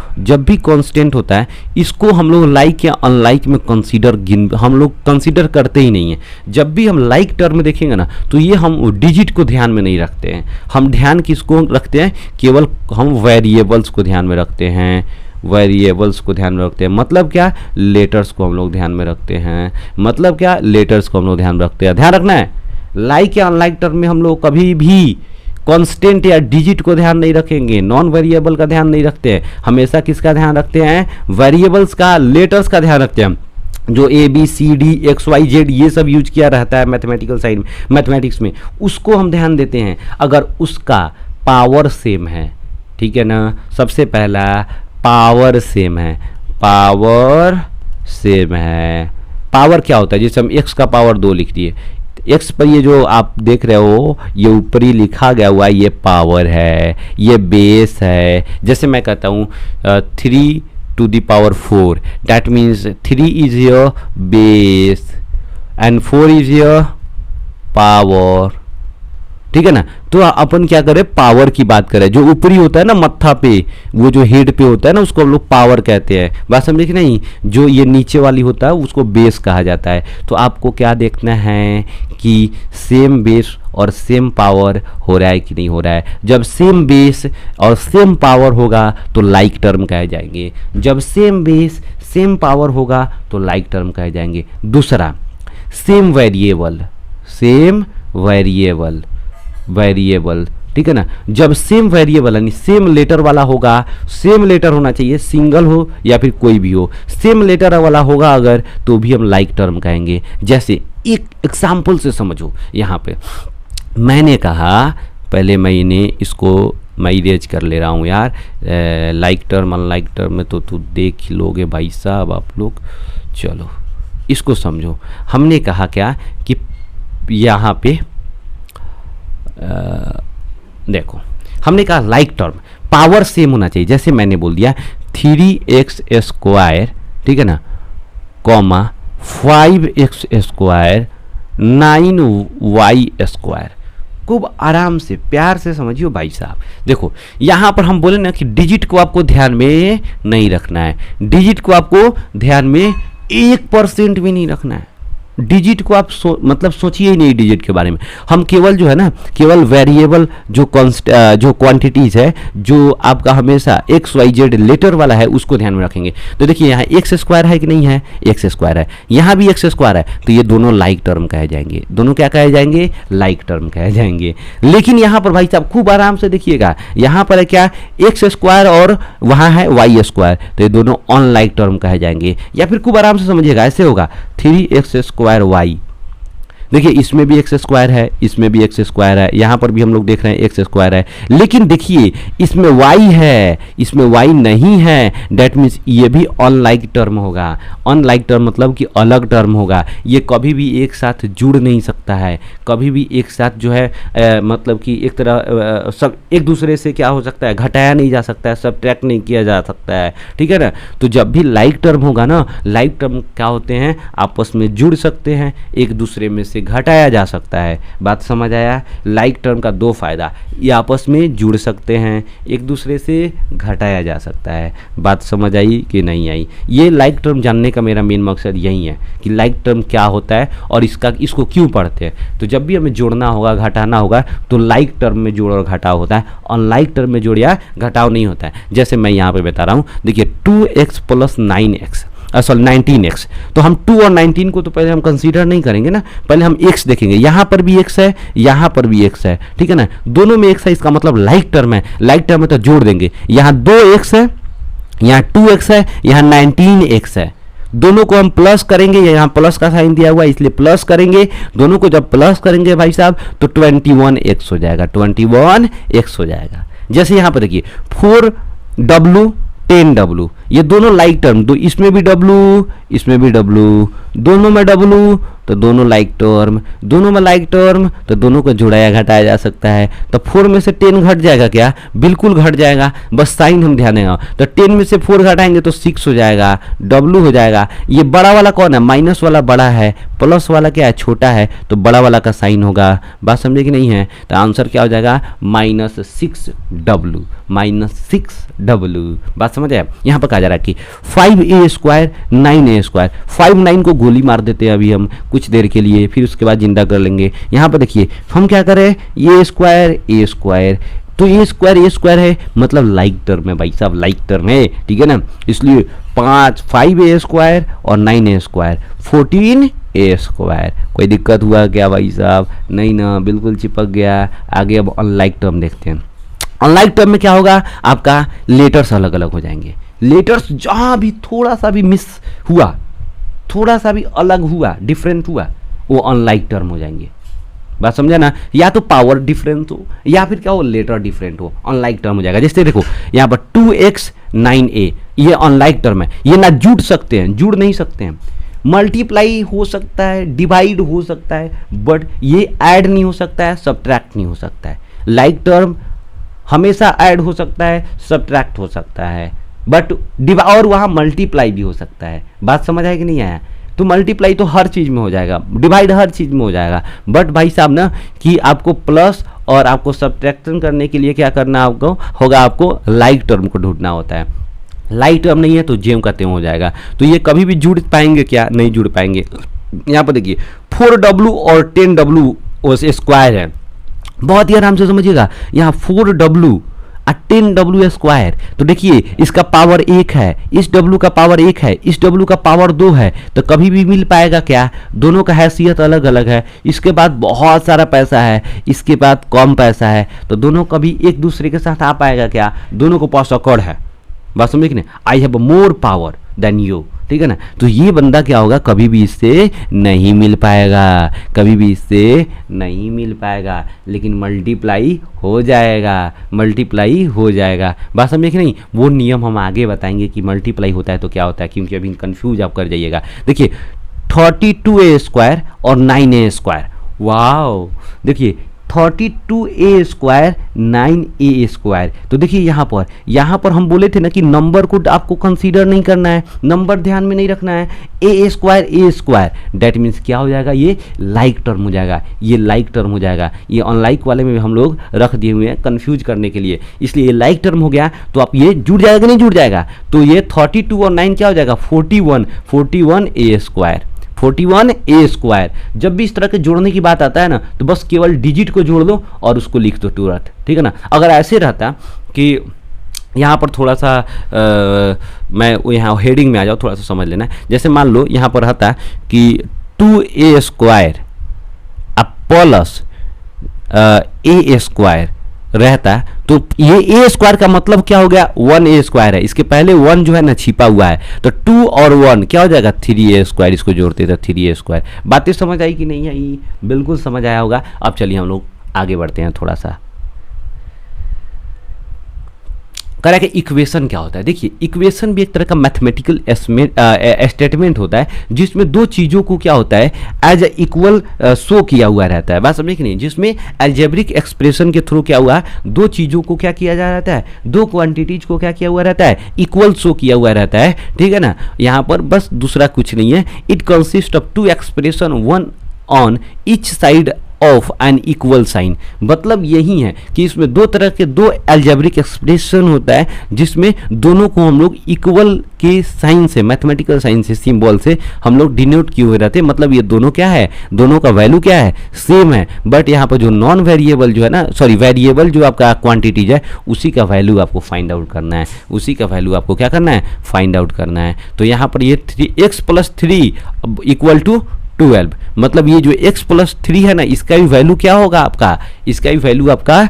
इसको हम लोग लाइक या अनलाइक में हम लोग कंसीडर करते ही नहीं है। जब भी हम लाइक टर्म देखेंगे ना तो ये हम डिजिट को ध्यान में नहीं रखते हैं, हम ध्यान किसको रखते हैं? केवल हम वेरिएबल्स को ध्यान में रखते हैं, मतलब क्या? लेटर्स को हम लोग ध्यान में रखते हैं, ध्यान रखना है। लाइक या अनलाइक टर्म में हम लोग कभी भी कांस्टेंट या डिजिट को ध्यान नहीं रखेंगे, नॉन वेरिएबल का ध्यान नहीं रखते हैं। हमेशा किसका ध्यान रखते हैं? वेरिएबल्स का, लेटर्स का ध्यान रखते हैं। जो ABCD XYZ ये सब यूज किया रहता है मैथमेटिक्स में, उसको हम ध्यान देते हैं अगर उसका पावर सेम है, ठीक है ना। सबसे पहला पावर सेम है। पावर क्या होता है? जैसे हम x का पावर 2 लिख दिए, x पर ये जो आप देख रहे हो ये ऊपरी लिखा गया हुआ ये पावर है, ये बेस है। जैसे मैं कहता हूँ 3 to the power 4, that means 3 is your base and 4 is your power, ठीक है ना। तो अपन क्या करें? पावर की बात करें। जो ऊपरी होता है ना मत्था पे, वो जो हेड पे होता है ना, उसको हम लोग पावर कहते हैं। बात समझे कि नहीं? जो ये नीचे वाली होता है उसको बेस कहा जाता है। तो आपको क्या देखना है कि सेम बेस और सेम पावर हो रहा है कि नहीं हो रहा है। जब सेम बेस और सेम पावर होगा तो लाइक टर्म कहे जाएंगे, जब सेम बेस सेम पावर होगा तो लाइक टर्म कहे जाएंगे। दूसरा सेम वेरिएबल, ठीक है ना। जब सेम वेरिएबल यानी सेम लेटर वाला होगा, सेम लेटर होना चाहिए, सिंगल हो या फिर कोई भी हो, सेम लेटर वाला होगा अगर, तो भी हम लाइक टर्म कहेंगे। जैसे एक एग्जाम्पल से समझो, यहाँ पे मैंने कहा, पहले मैं इरेज कर ले रहा हूँ यार, लाइक टर्म अनलाइक टर्म में तो तू देख ही लोगे भाई साहब आप लोग। चलो इसको समझो। हमने कहा क्या कि यहाँ पे देखो, हमने कहा लाइक टर्म पावर सेम होना चाहिए। जैसे मैंने बोल दिया 3x², ठीक है ना, 5x², 9y²। खूब आराम से प्यार से समझियो भाई साहब। देखो यहाँ पर हम बोले ना कि डिजिट को आपको ध्यान में नहीं रखना है, डिजिट को आपको ध्यान में 1% भी नहीं रखना है, डिजिट को आप मतलब सोचिए ही नहीं डिजिट के बारे में। हम केवल जो है ना, केवल वेरिएबल जो जो क्वांटिटीज है, जो आपका हमेशा एक्स वाई जेड लेटर वाला है, उसको ध्यान में रखेंगे। तो देखिए यहाँ एक्स स्क्वायर है कि नहीं है, एक्स स्क्वायर है, यहाँ भी एक्स स्क्वायर है, तो ये दोनों लाइक टर्म कहे जाएंगे, दोनों क्या कहे जाएंगे, लाइक टर्म कहे जाएंगे। लेकिन यहाँ पर भाई साहब खूब आराम से देखिएगा, यहाँ पर है क्या, एक्स स्क्वायर और वहाँ है वाई स्क्वायर, तो ये दोनों अनलाइक टर्म कहे जाएंगे। या फिर खूब आराम से समझिएगा, ऐसे होगा 3x स्क्वायर वाई, देखिए इसमें भी एक्स स्क्वायर है, इसमें भी एक्स स्क्वायर है, यहाँ पर भी हम लोग देख रहे हैं एक्स स्क्वायर है, लेकिन देखिए इसमें वाई है, इसमें वाई नहीं है, डेट मीन्स ये भी अनलाइक टर्म होगा। अनलाइक टर्म मतलब कि अलग टर्म होगा, ये कभी भी एक साथ जुड़ नहीं सकता है, कभी भी एक साथ जो है मतलब कि एक तरह सब एक दूसरे से क्या हो सकता है, घटाया नहीं जा सकता है, सब्ट्रैक्ट नहीं किया जा सकता है, ठीक है ना। तो जब भी लाइक टर्म होगा ना, लाइक टर्म क्या होते हैं, आपस में जुड़ सकते हैं, एक दूसरे में से घटाया जा सकता है। बात समझ आया। लाइक टर्म का दो फायदा, ये आपस में जुड़ सकते हैं, एक दूसरे से घटाया जा सकता है। बात समझ आई कि नहीं आई। ये लाइक टर्म जानने का मेरा मेन मकसद यही है कि लाइक टर्म क्या होता है और इसको क्यों पढ़ते हैं। तो जब भी हमें जोड़ना होगा, घटाना होगा, तो लाइक टर्म में जोड़ और घटाव होता है, अनलाइक टर्म में जोड़ या घटाव नहीं होता है। जैसे मैं यहाँ पे बता रहा हूँ, देखिए 2x + 9x, सॉरी 19x, तो हम 2 और 19 को तो पहले हम कंसीडर नहीं करेंगे ना, पहले हम x देखेंगे। यहाँ पर भी x है, यहाँ पर भी x है, ठीक है ना, दोनों में x है, इसका मतलब लाइक टर्म है। लाइक टर्म है तो जोड़ देंगे, यहाँ 2x है, यहाँ 2x है, यहाँ 19x है, दोनों को हम प्लस करेंगे, यहाँ प्लस का साइन दिया हुआ है इसलिए प्लस करेंगे, दोनों को जब प्लस करेंगे भाई साहब तो 21x हो जाएगा, 21x हो जाएगा। जैसे यहाँ पर देखिए 4w 10w, ये दोनों लाइक टर्म, दो इसमें भी w, इसमें भी w, दोनों में w, तो दोनों लाइक टर्म, दोनों में लाइक टर्म, तो दोनों को जुड़ाया घटाया जा सकता है। तो 4 में से 10 घट जाएगा क्या, बिल्कुल घट जाएगा, बस साइन हम ध्यान देगा। तो 10 में से 4 घटाएंगे तो 6 हो जाएगा, w हो जाएगा। ये बड़ा वाला कौन है, माइनस वाला बड़ा है, प्लस वाला क्या है, छोटा है, तो बड़ा वाला का साइन होगा। बात समझे कि नहीं है। तो आंसर क्या हो जाएगा, -6w, -6w। बात समझ आए। यहाँ पर कहा जा रहा है कि 5a² 9a², 5 9 को गोली मार देते हैं अभी हम कुछ देर के लिए, फिर उसके बाद जिंदा कर लेंगे। यहाँ पर देखिए हम क्या करें, a², तो a² है, मतलब लाइक टर्म है भाई साहब, लाइक टर्म है, ठीक है ना। इसलिए 5a² और 9a², 14a²। कोई दिक्कत हुआ क्या भाई साहब, नहीं ना, बिल्कुल चिपक गया। आगे अब अनलाइक टर्म देखते हैं। अनलाइक टर्म में क्या होगा, आपका लेटर्स अलग अलग हो जाएंगे। लेटर्स जहाँ भी थोड़ा सा भी मिस हुआ, थोड़ा सा भी अलग हुआ, डिफरेंट हुआ, वो अनलाइक टर्म हो जाएंगे। बात समझा ना। या तो पावर डिफरेंस हो या फिर क्या हो, लेटर डिफरेंट हो, अनलाइक टर्म हो जाएगा। जैसे देखो यहाँ पर 2x 9a, ये अनलाइक टर्म है, ये ना जुड़ सकते हैं, जुड़ नहीं सकते हैं, मल्टीप्लाई हो सकता है, डिवाइड हो सकता है, बट ये ऐड नहीं हो सकता है, सब्ट्रैक्ट नहीं हो सकता है। लाइक टर्म हमेशा ऐड हो सकता है, सब्ट्रैक्ट हो सकता है, बट और वहाँ मल्टीप्लाई भी हो सकता है। बात समझ आया कि नहीं आया। तो मल्टीप्लाई तो हर चीज़ में हो जाएगा, डिवाइड हर चीज़ में हो जाएगा, बट भाई साहब ना कि आपको प्लस और आपको सब्ट्रैक्शन करने के लिए क्या करना आपको होगा, आपको लाइक टर्म को ढूंढना होता है। लाइक टर्म नहीं है तो जेम का त्यों हो जाएगा। तो ये कभी भी जुड़ पाएंगे क्या, नहीं जुड़ पाएंगे। यहाँ पर देखिए 4w और 10w² है, बहुत ही आराम से समझिएगा। यहाँ 4w 10w², तो देखिए इसका पावर 1 है, इस w का पावर 1 है, इस w का पावर 2 है, तो कभी भी मिल पाएगा क्या, दोनों का हैसियत अलग अलग है। इसके बाद बहुत सारा पैसा है, इसके बाद कम पैसा है, तो दोनों कभी एक दूसरे के साथ आ पाएगा क्या, दोनों को पास अकड़ है। बात समझे कि नहीं, I have more power than you, ठीक है ना। तो ये बंदा क्या होगा, कभी भी इससे नहीं मिल पाएगा, कभी भी इससे नहीं मिल पाएगा, लेकिन मल्टीप्लाई हो जाएगा, मल्टीप्लाई हो जाएगा। बात समझे कि नहीं। वो नियम हम आगे बताएंगे कि मल्टीप्लाई होता है तो क्या होता है, क्योंकि अभी कंफ्यूज आप कर जाइएगा। देखिए 32a² और 9a², वाओ, देखिए 32a² 9a²। तो देखिए यहाँ पर हम बोले थे ना कि नंबर को आपको कंसीडर नहीं करना है, नंबर ध्यान में नहीं रखना है, a², डेट मीन्स क्या हो जाएगा, ये लाइक टर्म हो जाएगा, ये लाइक टर्म हो जाएगा। ये अनलाइक वाले में हम लोग रख दिए हुए हैं कंफ्यूज करने के लिए, इसलिए ये लाइक टर्म हो गया। तो आप ये जुड़ जाएगा नहीं जुड़ जाएगा, तो ये 32 और 9 क्या हो जाएगा, 41a², 41 ए स्क्वायर। जब भी इस तरह के जोड़ने की बात आता है ना, तो बस केवल डिजिट को जोड़ दो और उसको लिख दो तुरंत, ठीक है ना। अगर ऐसे रहता कि यहाँ पर थोड़ा सा मैं यहाँ हेडिंग में आ जाऊँ, थोड़ा सा समझ लेना। जैसे मान लो यहाँ पर रहता कि 2a स्क्वायर अब प्लस ए स्क्वायर रहता, तो ये ए स्क्वायर का मतलब क्या हो गया, 1a स्क्वायर है। इसके पहले 1 जो है ना छिपा हुआ है, तो 2 और 1 क्या हो जाएगा, 3a स्क्वायर। इसको जोड़ते थे 3a स्क्वायर। बातें समझ आई कि नहीं आई? बिल्कुल समझ आया होगा। अब चलिए हम लोग आगे बढ़ते हैं थोड़ा सा। कह रहा है कि इक्वेशन क्या होता है। देखिए, इक्वेशन भी एक तरह का मैथमेटिकल स्टेटमेंट होता है, जिसमें दो चीज़ों को क्या होता है, एज ए इक्वल शो किया हुआ रहता है। बात समझे कि नहीं? जिसमें अलजेब्रिक एक्सप्रेशन के थ्रू क्या हुआ, दो चीज़ों को क्या किया जा रहता है, दो क्वांटिटीज को क्या किया हुआ रहता है, इक्वल शो किया हुआ रहता है, ठीक है ना। यहाँ पर बस दूसरा कुछ नहीं है। It consist of two expression, one on each side of an equal sign. मतलब यही है कि इसमें दो तरह के दो अलजेब्रिक एक्सप्रेशन होता है, जिसमें दोनों को हम लोग इक्वल के साइन से, मैथमेटिकल साइन से, सिंबल से हम लोग डिनोट किए हुए रहते हैं। मतलब ये दोनों क्या है, दोनों का वैल्यू क्या है, सेम है। बट यहाँ पर जो नॉन वेरिएबल जो है ना, सॉरी वेरिएबल जो आपका क्वांटिटीज है, उसी का वैल्यू आपको फाइंड आउट करना है, उसी का वैल्यू आपको क्या करना है, फाइंड आउट करना है। तो यहाँ पर ये 3x + 3 इक्वल टू 12। मतलब ये जो x + 3 है ना, इसका भी वैल्यू क्या होगा आपका, इसका भी वैल्यू आपका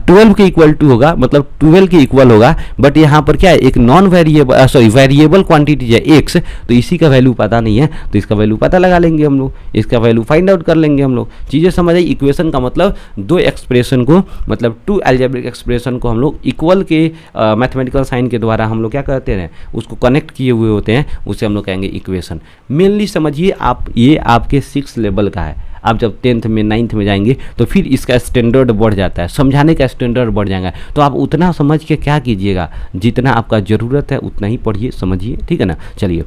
12 के इक्वल टू होगा, मतलब 12 के इक्वल होगा। बट यहाँ पर क्या है, एक non variable sorry variable quantity है x, तो इसी का वैल्यू पता नहीं है, तो इसका वैल्यू पता लगा लेंगे हम लोग, इसका वैल्यू फाइंड आउट कर लेंगे हम लोग। चीज़ें समझ आई? इक्वेशन का मतलब दो एक्सप्रेशन को, मतलब टू अलजेब्रिक एक्सप्रेशन को हम लोग इक्वल के मैथमेटिकल साइन के द्वारा हम लोग क्या करते हैं, उसको कनेक्ट किए हुए होते हैं, उसे हम लोग कहेंगे इक्वेशन। मेनली समझिए आप, ये आपके 6 लेवल का है। आप जब 10th में 9th में जाएंगे तो फिर इसका स्टैंडर्ड बढ़ जाता है, समझाने का स्टैंडर्ड बढ़ जाएगा। तो आप उतना समझ के क्या कीजिएगा, जितना आपका ज़रूरत है उतना ही पढ़िए, समझिए, ठीक है ना। चलिए,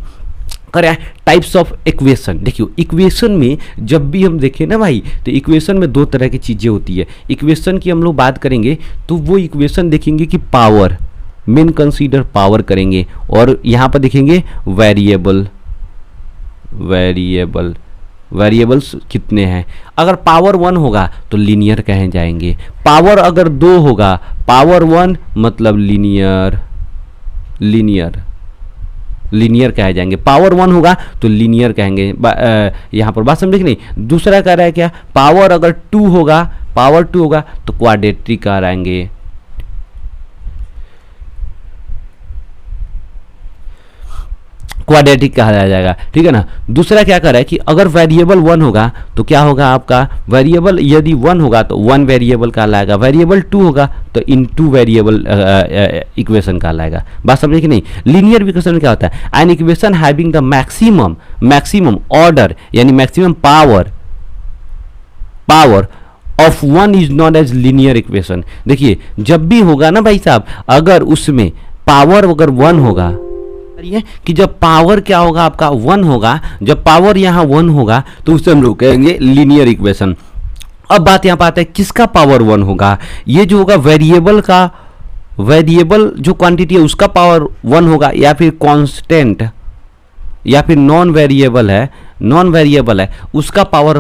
करें टाइप्स ऑफ इक्वेशन। देखिए, इक्वेशन में जब भी हम देखें ना भाई, तो इक्वेशन में दो तरह की चीज़ें होती है। इक्वेशन की हम लोग बात करेंगे तो वो इक्वेशन देखेंगे कि पावर, मेन कंसीडर पावर करेंगे, और यहाँ पर देखेंगे वेरिएबल्स कितने हैं। अगर पावर 1 होगा तो लीनियर कहे जाएंगे। पावर अगर 2 होगा, पावर 1 मतलब लीनियर कहे जाएंगे। पावर 1 होगा तो लीनियर कहेंगे। यहाँ पर बात समझे कि नहीं? दूसरा कह रहा है क्या, पावर अगर 2 होगा, पावर 2 होगा तो क्वाड्रेटिक कहलाएंगे। क्वाड्रेटिक कहा जाएगा, ठीक है ना। दूसरा क्या कर रहा है कि अगर वेरिएबल 1 होगा तो क्या होगा आपका, वेरिएबल यदि 1 होगा तो 1 वेरिएबल कहलाएगा, वेरिएबल 2 होगा तो इन 2 वेरिएबल इक्वेशन कहलाएगा। बात समझे कि नहीं? लीनियर इक्वेशन क्या होता है, an equation having the maximum order, यानी maximum power of 1 is not as linear equation. देखिए, जब भी होगा ना भाई साहब, अगर उसमें पावर अगर 1 होगा, कि जब पावर क्या होगा आपका 1 होगा, जब पावर यहाँ 1 होगा तो उसे हम लोग कहेंगे लीनियर इक्वेशन। अब बात यहाँ पर आता है किसका पावर 1 होगा, ये जो होगा वेरिएबल जो क्वांटिटी है उसका पावर 1 होगा, या फिर कांस्टेंट, या फिर नॉन वेरिएबल है उसका पावर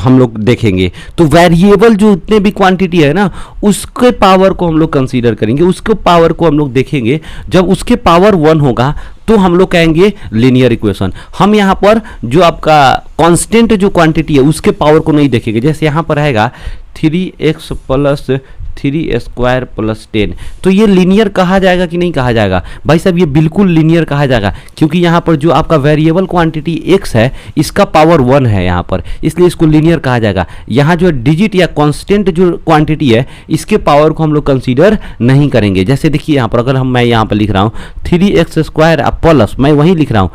हम लोग देखेंगे। तो वेरिएबल जो उतने भी क्वांटिटी है ना, उसके पावर को हम लोग कंसीडर करेंगे, उसके पावर को हम लोग देखेंगे। जब उसके पावर 1 होगा तो हम लोग कहेंगे लीनियर इक्वेशन। हम यहाँ पर जो आपका कांस्टेंट जो क्वांटिटी है उसके पावर को नहीं देखेंगे। जैसे यहाँ पर रहेगा 3x + 3² + 10, तो ये लीनियर कहा जाएगा कि नहीं कहा जाएगा? भाई साहब, ये बिल्कुल लीनियर कहा जाएगा, क्योंकि यहाँ पर जो आपका वेरिएबल क्वांटिटी x है इसका पावर 1 है यहाँ पर, इसलिए इसको लीनियर कहा जाएगा। यहाँ जो डिजिट या कांस्टेंट जो क्वांटिटी है इसके पावर को हम लोग कंसीडर नहीं करेंगे। जैसे देखिए यहाँ पर अगर मैं यहाँ पर लिख रहा हूँ 3x² प्लस, मैं वहीं लिख रहा हूँ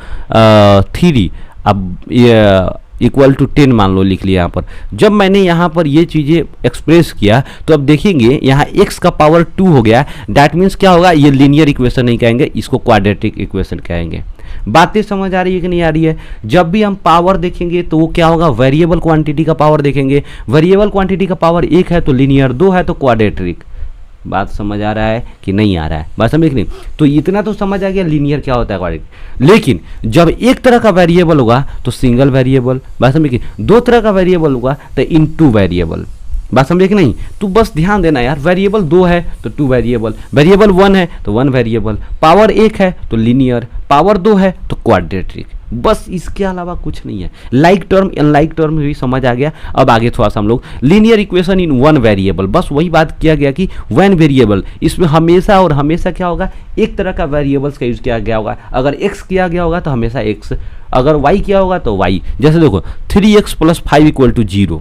3, अब ये इक्वल टू 10 मान लो लिख लिया यहाँ पर। जब मैंने यहाँ पर ये चीज़ें एक्सप्रेस किया तो अब देखेंगे यहाँ x का पावर 2 हो गया। दैट मीन्स क्या होगा, ये लीनियर इक्वेशन नहीं कहेंगे, इसको क्वाड्रेटिक इक्वेशन कहेंगे। बातें समझ आ रही है कि नहीं आ रही है? जब भी हम पावर देखेंगे तो वो क्या होगा, वेरिएबल क्वांटिटी का पावर देखेंगे। वेरिएबल क्वांटिटी का पावर 1 है तो लीनियर, 2 है तो क्वाड्रेटिक। बात समझ आ रहा है कि नहीं आ रहा है? बात समझ नहीं? तो इतना तो समझ आ गया लीनियर क्या होता है क्वाड्रेटिक। लेकिन जब एक तरह का वेरिएबल होगा तो सिंगल वेरिएबल, बात समझ गई, दो तरह का वेरिएबल होगा तो इन टू वेरिएबल, बात समझे कि नहीं? तो बस ध्यान देना यार, वेरिएबल दो है तो टू वेरिएबल, वेरिएबल वन है तो वन वेरिएबल, पावर एक है तो लीनियर, पावर दो है तो क्वाड्रेटिक, बस इसके अलावा कुछ नहीं है। लाइक टर्म अनलाइक टर्म भी समझ आ गया। अब आगे थोड़ा सा हम लोग linear equation in one variable, बस वही बात किया गया कि वन वेरिएबल, इसमें हमेशा और हमेशा क्या होगा, एक तरह का वेरिएबल्स का यूज किया गया होगा। अगर एक्स किया गया होगा तो हमेशा एक्स, अगर वाई किया होगा तो वाई। जैसे देखो 3x + 5 = 0,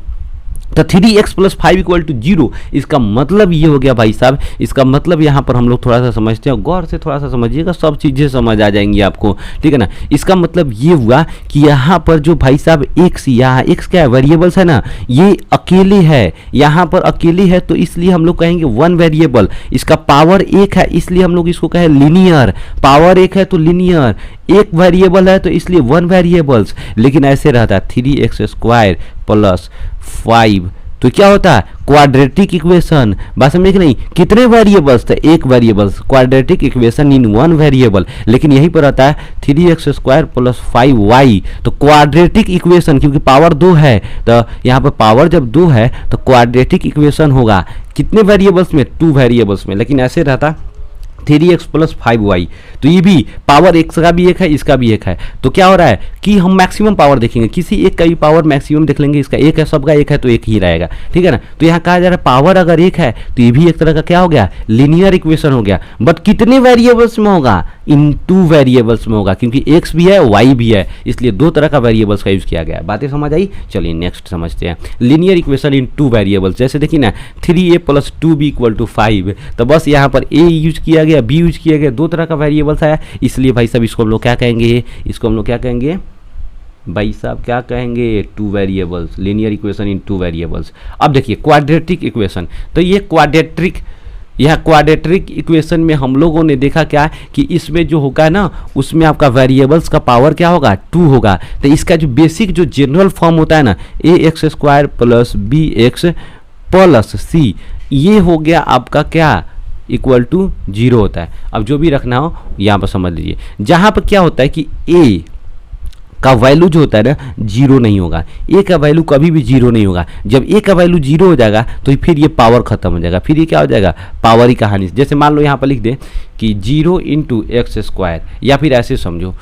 तो 3x + 5 = 0, इसका मतलब ये हो गया भाई साहब, इसका मतलब यहाँ पर हम लोग थोड़ा सा समझते हैं, गौर से थोड़ा सा समझिएगा, सब चीज़ें समझ आ जाएंगी आपको, ठीक है ना। इसका मतलब ये हुआ कि यहाँ पर जो भाई साहब x, यहाँ x क्या है, वेरिएबल्स है ना, ये अकेले है, यहाँ पर अकेले है, तो इसलिए हम लोग कहेंगे वन वेरिएबल। इसका पावर एक है इसलिए हम लोग इसको कहें लीनियर, पावर एक है तो लीनियर, एक वेरिएबल है तो इसलिए वन वेरिएबल्स। लेकिन ऐसे रहता है 3x² + 5, तो क्या होता है, क्वाड्रेटिक इक्वेशन। बात समझे कि नहीं? कितने वेरिएबल्स थे, एक variables, quadratic equation in one variable. लेकिन यहीं पर आता है 3x² + 5y, तो क्वाड्रेटिक इक्वेशन, क्योंकि पावर दो है, तो यहाँ पर पावर जब दो है तो क्वाड्रेटिक इक्वेशन होगा कितने वेरिएबल्स में, टू वेरिएबल्स में। लेकिन ऐसे रहता 3x + 5y, तो ये भी पावर x का भी एक है, इसका भी एक है, तो क्या हो रहा है कि हम मैक्सिमम पावर देखेंगे, किसी एक का भी पावर मैक्सिमम देख लेंगे, इसका एक है, सबका एक है तो एक ही रहेगा, ठीक है ना। तो यहाँ कहा जा रहा है पावर अगर एक है तो ये भी एक तरह का क्या हो गया, लीनियर इक्वेशन हो गया। बट कितने वेरिएबल्स में होगा, इन टू वेरिएबल्स में होगा, क्योंकि x भी है y भी है, इसलिए दो तरह का वेरिएबल्स का यूज किया गया है। बातें समझ आई? चलिए नेक्स्ट समझते हैं linear equation in two variables. जैसे देखिए ना 3a + 2b = 5, तो बस यहाँ पर a यूज किया गया, b यूज किया गया, दो तरह का वेरिएबल्स आया, इसलिए भाई साहब इसको हम लोग क्या कहेंगे, इसको हम लोग क्या कहेंगे भाई साहब, क्या कहेंगे, two variables, linear equation in two variables. अब देखिए क्वाड्रेटिक इक्वेशन, तो ये क्वाड्रेटिक, यह क्वाड्रेटिक इक्वेशन में हम लोगों ने देखा क्या है कि इसमें जो होगा ना, उसमें आपका वेरिएबल्स का पावर क्या होगा, टू होगा। तो इसका जो बेसिक जो जनरल फॉर्म होता है ना, ax² + bx + c, ये हो गया आपका क्या, = 0 होता है। अब जो भी रखना हो यहाँ पर समझ लीजिए, जहाँ पर क्या होता है कि a का वैल्यू जो होता है ना 0 नहीं होगा, a का वैल्यू कभी भी 0 नहीं होगा। जब a का वैल्यू 0 हो जाएगा तो फिर ये पावर खत्म हो जाएगा, फिर ये क्या हो जाएगा, पावर ही कहानी। जैसे मान लो यहाँ पर लिख दें कि 0 × x², या फिर ऐसे समझो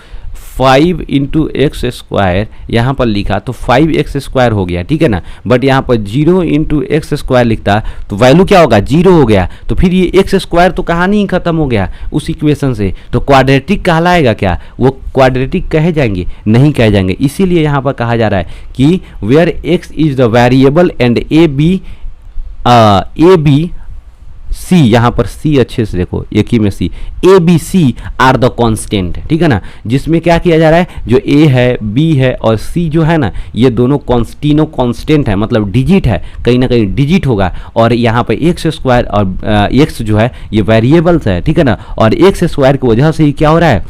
5 × x², यहाँ पर लिखा तो 5x² हो गया, ठीक है ना। बट यहाँ पर 0 × x² लिखता तो वैल्यू क्या होगा, 0 हो गया, तो फिर ये x² तो कहानी ही खत्म हो गया उस इक्वेशन से। तो क्वाड्रेटिक कहलाएगा क्या, वो क्वाड्रेटिक कहे जाएंगे, नहीं कहे जाएंगे। इसीलिए यहाँ पर कहा जा रहा है कि where x is the variable and A B C, यहाँ पर सी अच्छे से देखो, एक ही में C, A B C are the constant, ठीक है ना। जिसमें क्या किया जा रहा है, जो ए है, बी है और सी जो है ना, ये दोनों तीनों कांस्टेंट है, मतलब डिजिट है, कहीं ना कहीं डिजिट होगा। और यहाँ पर x² और x जो है ये वेरिएबल्स है, ठीक है ना। और x² की वजह से ही क्या हो रहा है,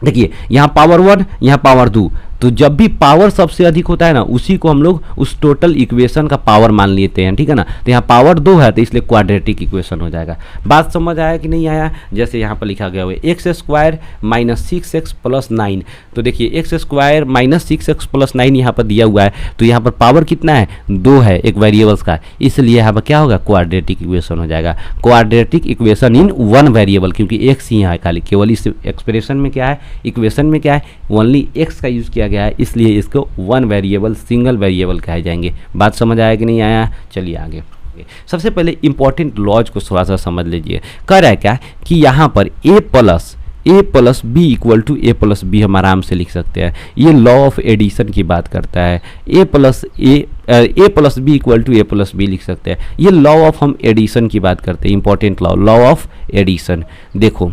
देखिए यहाँ पावर 1, यहाँ पावर 2, तो जब भी पावर सबसे अधिक होता है ना, उसी को हम लोग उस टोटल इक्वेशन का पावर मान लेते हैं, ठीक है ना। तो यहाँ पावर 2 है तो इसलिए क्वाड्रेटिक इक्वेशन हो जाएगा। बात समझ आया कि नहीं आया? जैसे यहाँ पर लिखा गया हुआ है x² - 6x + 9, तो देखिए x² - 6x + 9 यहाँ पर दिया हुआ है, तो यहाँ पर पावर कितना है, 2 है एक वेरिएबल्स का, इसलिए यहाँ पर क्या होगा, क्वाड्रेटिक इक्वेशन हो जाएगा। Quadratic equation in one variable, क्योंकि x ही है खाली, केवल इस एक्सप्रेशन में क्या है, इक्वेशन में क्या है, ओनली x का यूज़ किया गया है, इसलिए इसको वन वेरिएबल, सिंगल वेरिएबल कहे जाएंगे। बात समझ आया कि नहीं आया? चलिए आगे। सबसे पहले इंपॉर्टेंट लॉज को थोड़ा सा समझ लीजिए। कह रहा है क्या कि यहाँ पर a + b = a + b हम आराम से लिख सकते हैं। ये लॉ ऑफ एडिशन की बात करता है, a + b = a + b लिख सकते हैं। ये लॉ ऑफ हम एडिशन की बात करते हैं, इंपॉर्टेंट लॉ ऑफ एडिशन। देखो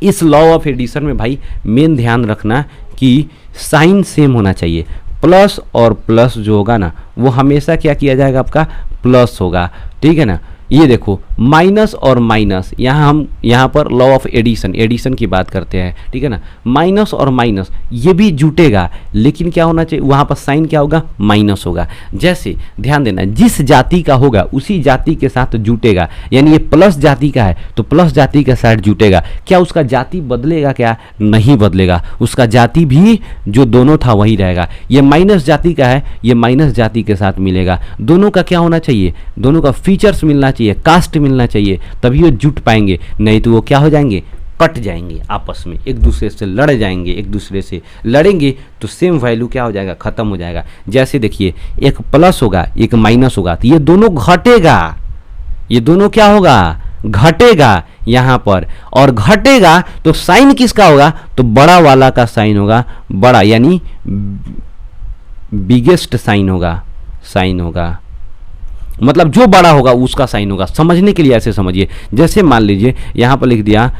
इस लॉ ऑफ एडिशन में भाई मेन ध्यान रखना कि साइन सेम होना चाहिए, प्लस और प्लस जो होगा ना वो हमेशा क्या किया जाएगा, आपका प्लस होगा, ठीक है ना। ये देखो माइनस और माइनस, यहाँ पर लॉ ऑफ एडिशन की बात करते हैं, ठीक है ना। माइनस और माइनस ये भी जुटेगा, लेकिन क्या होना चाहिए, वहाँ पर साइन क्या होगा, माइनस होगा। जैसे ध्यान देना, जिस जाति का होगा उसी जाति के साथ जुटेगा, यानी ये प्लस जाति का है तो प्लस जाति के साथ जुटेगा। क्या उसका जाति बदलेगा, क्या नहीं बदलेगा, उसका जाति भी जो दोनों था वही रहेगा। ये माइनस जाति का है, ये माइनस जाति के साथ मिलेगा। दोनों का क्या होना चाहिए, दोनों का फीचर्स मिलना चाहिए, कास्ट मिलना चाहिए, तभी वो जुट पाएंगे, नहीं तो वो क्या हो जाएंगे, कट जाएंगे आपस में, एक दूसरे से लड़ जाएंगे। एक दूसरे से लड़ेंगे तो सेम वैल्यू क्या हो जाएगा, खत्म हो जाएगा। जैसे देखिए एक प्लस होगा एक माइनस होगा तो ये दोनों घटेगा, ये दोनों क्या होगा, घटेगा यहाँ पर, और घटेगा तो साइन किसका होगा, तो बड़ा वाला का साइन होगा, बड़ा यानी बिगेस्ट साइन होगा, मतलब जो बड़ा होगा उसका साइन होगा। समझने के लिए ऐसे समझिए, जैसे मान लीजिए यहाँ पर लिख दिया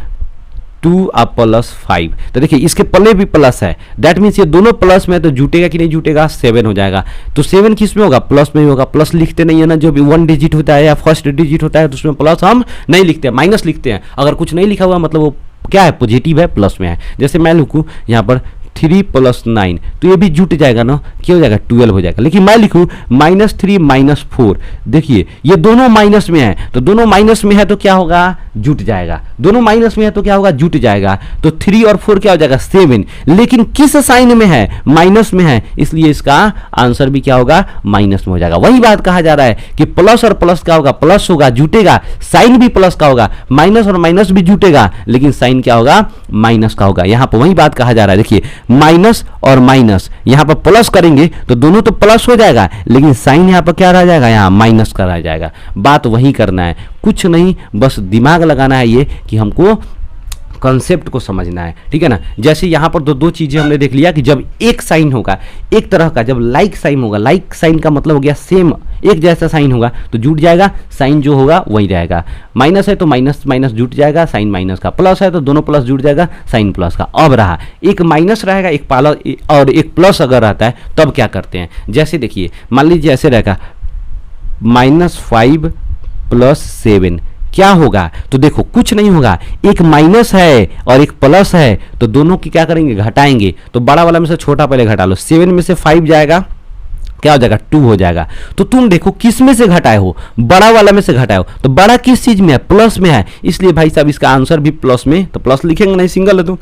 2 + 5, तो देखिए इसके पल्ले भी प्लस है, दैट मीन्स ये दोनों प्लस में, तो जुटेगा कि नहीं जुटेगा, 7 हो जाएगा। तो 7 किस में होगा, प्लस में ही होगा। प्लस लिखते नहीं है ना, जो भी 1 डिजिट होता है या फर्स्ट डिजिट होता है तो उसमें प्लस हम नहीं लिखते हैं, माइनस लिखते हैं। अगर कुछ नहीं लिखा हुआ मतलब वो क्या है, पॉजिटिव है, प्लस में है। जैसे मैं लिखूँ यहाँ पर 3 + 9 तो ये भी जुट जाएगा ना, क्या हो जाएगा, 12 हो जाएगा। लेकिन मैं लिखूँ -3 - 4, देखिए ये दोनों माइनस में है, तो दोनों माइनस में है तो क्या होगा, जुट जाएगा। दोनों माइनस में है तो क्या होगा, जुट जाएगा। तो 3 और 4 क्या हो जाएगा, 7। लेकिन किस साइन में है, माइनस में है, इसलिए इसका आंसर भी क्या होगा, माइनस में हो जाएगा। वही बात कहा जा रहा है कि प्लस और प्लस क्या होगा, प्लस होगा, जुटेगा, साइन भी प्लस का होगा, माइनस और माइनस भी जुटेगा, लेकिन साइन क्या होगा, माइनस का होगा। यहाँ पर वही बात कहा जा रहा है। देखिए माइनस और माइनस यहाँ पर प्लस करेंगे तो दोनों तो प्लस हो जाएगा, लेकिन साइन यहाँ पर क्या रह जाएगा, यहाँ माइनस का रह जाएगा। बात वही करना है, कुछ नहीं, बस दिमाग लगाना है ये कि हमको कॉन्सेप्ट को समझना है, ठीक है ना। जैसे यहाँ पर दो चीज़ें हमने देख लिया कि जब एक साइन होगा एक तरह का, जब लाइक साइन होगा, लाइक साइन का मतलब हो गया सेम, एक जैसा साइन होगा तो जुट जाएगा, साइन जो होगा वही रहेगा। माइनस है तो माइनस माइनस जुट जाएगा, साइन माइनस का। प्लस है तो दोनों प्लस जुट जाएगा, साइन प्लस का। अब रहा एक माइनस रहेगा, एक और एक प्लस अगर रहता है तब क्या करते हैं, जैसे देखिए मान लीजिए ऐसे रहेगा -5 + 7 क्या होगा, तो देखो कुछ नहीं होगा, एक माइनस है और एक प्लस है तो दोनों की क्या करेंगे, घटाएंगे। तो बड़ा वाला में से छोटा पहले घटा लो, 7 में से 5 जाएगा, क्या हो जाएगा, 2 हो जाएगा। तो तुम देखो किस में से घटाए हो, बड़ा वाला में से घटाए हो, तो बड़ा किस चीज में है, प्लस में है, इसलिए भाई साहब इसका आंसर भी प्लस में, तो प्लस लिखेंगे नहीं, सिंगल है तो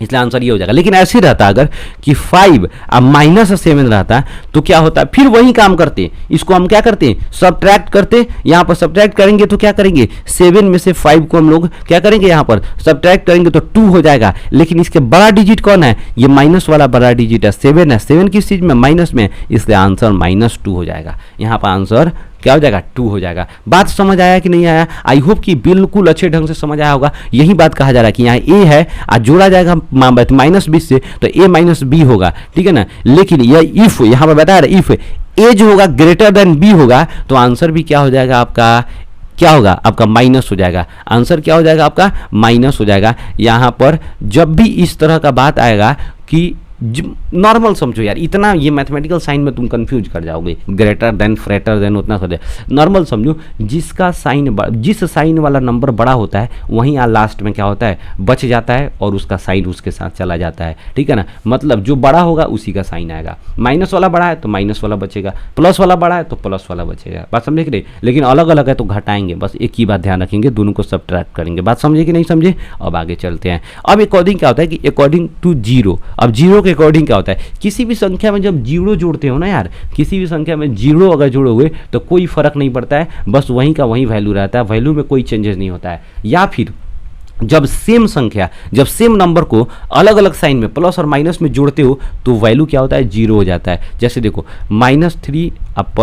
इसलिए आंसर ये हो जाएगा। लेकिन ऐसे रहता अगर कि 5 अब -7 रहता तो क्या होता है, फिर वही काम करते, इसको हम क्या करते हैं, सब्ट्रैक्ट करते। यहाँ पर सब्ट्रैक्ट करेंगे तो क्या करेंगे, 7 में से 5 को हम लोग क्या करेंगे, यहाँ पर सब्ट्रैक्ट करेंगे तो 2 हो जाएगा। लेकिन इसके बड़ा डिजिट कौन है, ये माइनस वाला बड़ा डिजिट है, 7 है। 7 किस चीज में, माइनस में, इसलिए आंसर -2 हो जाएगा। यहाँ पर आंसर क्या हो जाएगा, 2 हो जाएगा। बात समझ आया कि नहीं आया, आई होप कि बिल्कुल अच्छे ढंग से समझ आया होगा। यही बात कहा जा रहा है कि यहाँ ए है और जोड़ा जाएगा -20 से तो a - b होगा, ठीक है ना। लेकिन यह इफ यहाँ पर बता रहा है, इफ ए जो होगा ग्रेटर देन बी होगा तो आंसर भी क्या हो जाएगा आपका, क्या होगा आपका, माइनस हो जाएगा। आंसर क्या हो जाएगा आपका, माइनस हो जाएगा। यहाँ पर जब भी इस तरह का बात आएगा कि नॉर्मल समझो यार, इतना ये मैथमेटिकल साइन में तुम कंफ्यूज कर जाओगे, ग्रेटर देन फ्रेटर देन उतना समझो, नॉर्मल समझो। जिसका साइन जिस साइन वाला नंबर बड़ा होता है वहीं लास्ट में क्या होता है, बच जाता है और उसका साइन उसके साथ चला जाता है, ठीक है ना। मतलब जो बड़ा होगा उसी का साइन आएगा, माइनस वाला बड़ा है तो माइनस वाला बचेगा, प्लस वाला बड़ा है तो प्लस वाला बचेगा। बात समझे कि नहीं, लेकिन अलग अलग है तो घटाएंगे, बस एक ही बात ध्यान रखेंगे, दोनों को सब्ट्रैक्ट करेंगे। बात समझे कि नहीं समझे, अब आगे चलते हैं। अब अकॉर्डिंग क्या होता है कि अकॉर्डिंग टू 0, अब 0 के अकॉर्डिंग क्या होता है, किसी भी संख्या में जब 0 जोड़ते हो ना यार, किसी भी संख्या में 0 अगर जोड़ोगे तो कोई फर्क नहीं पड़ता है, बस वहीं का वहीं वैल्यू रहता है, वैल्यू में कोई चेंजेस नहीं होता है। या फिर जब सेम संख्या, जब सेम नंबर को अलग अलग साइन में प्लस और माइनस में जोड़ते हो तो वैल्यू क्या होता है, 0 हो जाता है। जैसे देखो -3 अब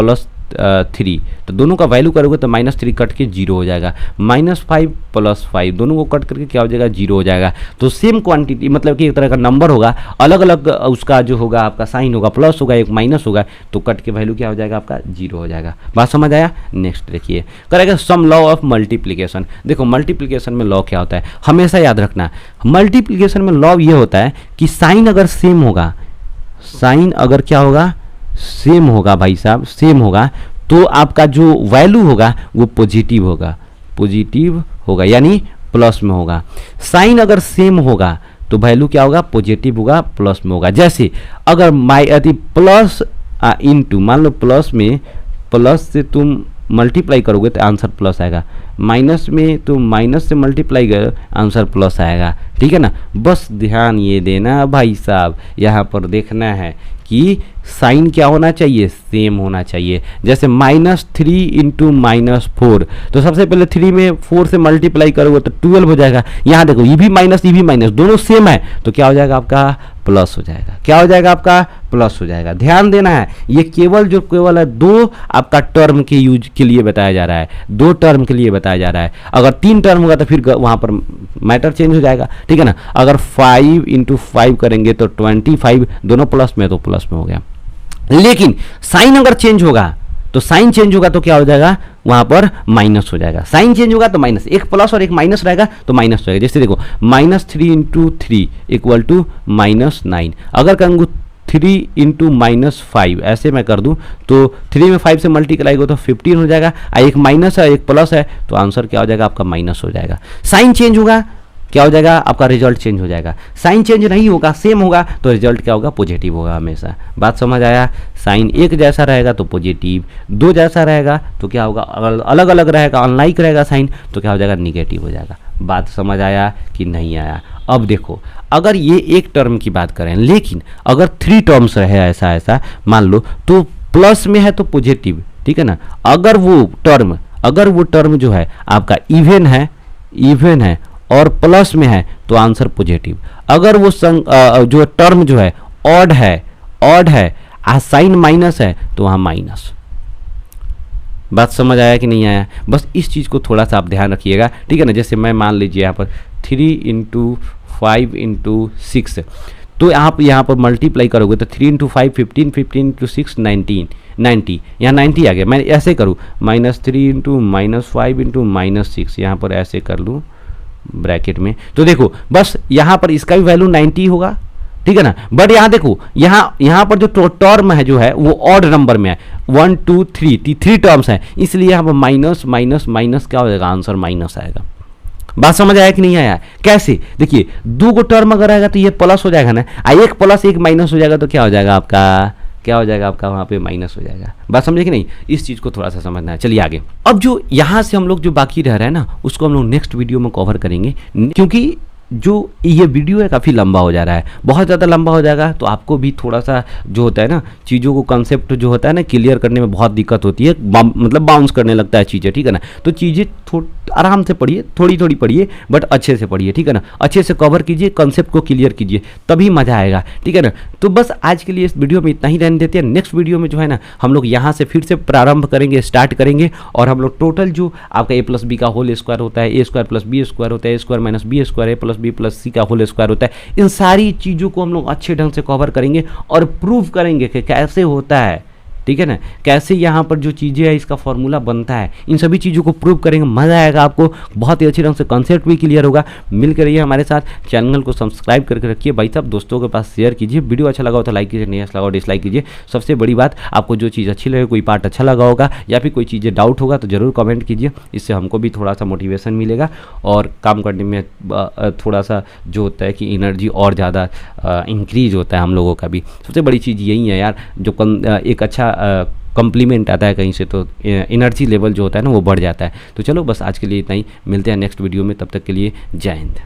+3 तो दोनों का वैल्यू करोगे तो -3 कट के 0 हो जाएगा, -5 + 5 दोनों को कट करके क्या हो जाएगा, 0 हो जाएगा। तो सेम क्वांटिटी मतलब कि एक तरह का नंबर होगा, अलग अलग उसका जो होगा आपका साइन होगा, प्लस होगा एक माइनस होगा, तो कट के वैल्यू क्या हो जाएगा आपका, 0 हो जाएगा। बात समझ आया। नेक्स्ट देखिए करेगा सम लॉ ऑफ मल्टीप्लिकेशन। देखो मल्टीप्लिकेशन में लॉ क्या होता है, हमेशा याद रखना, मल्टीप्लिकेशन में लॉ ये होता है कि साइन अगर सेम होगा, साइन अगर क्या होगा, सेम होगा भाई साहब, सेम होगा, तो आपका जो वैल्यू होगा वो पॉजिटिव होगा यानी प्लस में होगा। साइन अगर सेम होगा तो वैल्यू क्या होगा, पॉजिटिव होगा, प्लस में होगा। जैसे अगर यदि प्लस इनटू, मान लो प्लस में प्लस से तुम मल्टीप्लाई करोगे तो आंसर प्लस आएगा, माइनस में तो माइनस से मल्टीप्लाई करो आंसर प्लस आएगा, ठीक है ना। बस ध्यान ये देना भाई साहब, यहाँ पर देखना है कि साइन क्या होना चाहिए, सेम होना चाहिए। जैसे -3 इंटू -4, तो सबसे पहले 3 में 4 से मल्टीप्लाई करोगे तो 12 हो जाएगा। यहाँ देखो ये भी माइनस दोनों सेम है तो क्या हो जाएगा आपका, प्लस हो जाएगा। क्या हो जाएगा आपका, प्लस हो जाएगा। ध्यान देना है, ये केवल है दो आपका टर्म के यूज के लिए बताया जा रहा है, 2 टर्म के लिए बताया जा रहा है। अगर 3 टर्म होगा तो फिर वहाँ पर मैटर चेंज हो जाएगा, ठीक है ना। अगर 5 इंटू 5 करेंगे तो 25, दोनों प्लस में तो प्लस में हो गया। लेकिन साइन अगर चेंज होगा तो क्या हो जाएगा, वहां पर माइनस हो जाएगा। साइन चेंज होगा तो माइनस, एक प्लस और एक माइनस रहेगा तो माइनस हो जाएगा। जैसे देखो -3 इंटू 3 इक्वल टू -9। अगर कहूँ 3 इंटू -5 ऐसे मैं कर दूं तो 3 में 5 से मल्टीप्लाई हो तो 15 हो जाएगा। एक माइनस है एक प्लस है तो आंसर क्या हो जाएगा आपका, माइनस हो जाएगा। साइन चेंज होगा क्या हो जाएगा आपका, रिजल्ट चेंज हो जाएगा। साइन चेंज नहीं होगा, सेम होगा तो रिजल्ट क्या होगा, पॉजिटिव होगा हमेशा। बात समझ आया। साइन एक जैसा रहेगा तो पॉजिटिव, 2 जैसा रहेगा तो क्या होगा, अलग अलग रहेगा, अनलाइक रहेगा साइन तो क्या हो जाएगा, निगेटिव हो जाएगा। बात समझ आया कि नहीं आया। अब देखो अगर ये एक टर्म की बात करें, लेकिन अगर 3 टर्म्स रहे ऐसा मान लो तो प्लस में है तो पॉजिटिव, ठीक है ना। अगर वो टर्म जो है आपका इवन है और प्लस में है तो आंसर पॉजिटिव। अगर वो जो टर्म जो है ऑड है साइन माइनस है तो वहाँ माइनस। बात समझ आया कि नहीं आया। बस इस चीज़ को थोड़ा सा आप ध्यान रखिएगा, ठीक है ना। जैसे मैं मान लीजिए यहाँ पर 3 इंटू 5 इंटू 6, तो आप यहाँ पर मल्टीप्लाई करोगे तो 3 इंटू 5 15, 15 इंटू 6 90, यहाँ 90 आ गया। मैं ऐसे करूँ -3 इंटू -5 इंटू -6, यहाँ पर ऐसे कर लूँ ब्रैकेट में, तो देखो बस यहाँ पर इसका भी वैल्यू 90 होगा, ठीक है ना। बट यहाँ देखो यहाँ पर जो टर्म है जो है वो ऑड नंबर में है, 1 2 3 टर्म्स है, इसलिए यहाँ पर माइनस माइनस माइनस क्या हो जाएगा, आंसर माइनस आएगा। बात समझ आया कि नहीं आया। कैसे, देखिए 2 टर्म अगर आएगा तो ये प्लस हो जाएगा ना, एक प्लस एक माइनस हो जाएगा तो क्या हो जाएगा आपका, वहाँ पे माइनस हो जाएगा। बात समझे कि नहीं, इस चीज़ को थोड़ा सा समझना है। चलिए आगे। अब जो यहाँ से हम लोग जो बाकी रह रहा है ना उसको हम लोग नेक्स्ट वीडियो में कवर करेंगे, क्योंकि जो ये वीडियो है काफ़ी लंबा हो जा रहा है, बहुत ज़्यादा लंबा हो जाएगा तो आपको भी थोड़ा सा जो होता है ना, चीज़ों को कंसेप्ट जो होता है ना क्लियर करने में बहुत दिक्कत होती है, मतलब बाउंस करने लगता है चीज़ें, ठीक है ना। तो चीज़ें आराम से पढ़िए, थोड़ी पढ़िए, बट अच्छे से पढ़िए, ठीक है ना। अच्छे से कवर कीजिए, कंसेप्ट को क्लियर कीजिए, तभी मज़ा आएगा, ठीक है ना। तो बस आज के लिए इस वीडियो में इतना ही रहने देते हैं। नेक्स्ट वीडियो में जो है ना हम लोग यहाँ से फिर से प्रारंभ करेंगे, स्टार्ट करेंगे, और हम लोग टोटल जो आपका a+b का होल स्क्वायर होता है, a² + b² होता है, a² - b² a + b + c का होल स्क्वायर होता है, इन सारी चीज़ों को हम लोग अच्छे ढंग से कवर करेंगे और प्रूव करेंगे कि कैसे होता है, ठीक है ना, कैसे यहाँ पर जो चीज़ें है इसका फॉर्मूला बनता है, इन सभी चीज़ों को प्रूव करेंगे। मज़ा आएगा आपको, बहुत ही अच्छे ढंग से कॉन्सेप्ट भी क्लियर होगा। मिलकर रहिए हमारे साथ, चैनल को सब्सक्राइब करके रखिए भाई साहब, दोस्तों के पास शेयर कीजिए। वीडियो अच्छा लगा हो तो लाइक कीजिए, नहीं अच्छा लगा हो डिसलाइक कीजिए। सबसे बड़ी बात, आपको जो चीज़ अच्छी लगे, कोई पार्ट अच्छा लगा होगा या फिर कोई चीज़ें डाउट होगा तो ज़रूर कमेंट कीजिए, इससे हमको भी थोड़ा सा मोटिवेशन मिलेगा और काम करने में थोड़ा सा जो होता है कि एनर्जी और ज़्यादा इंक्रीज होता है हम लोगों का भी। सबसे बड़ी चीज़ यही है यार, जो एक अच्छा कॉम्प्लीमेंट आता है कहीं से तो एनर्जी लेवल जो होता है ना वो बढ़ जाता है। तो चलो बस आज के लिए इतना ही, मिलते हैं नेक्स्ट वीडियो में, तब तक के लिए जय हिंद।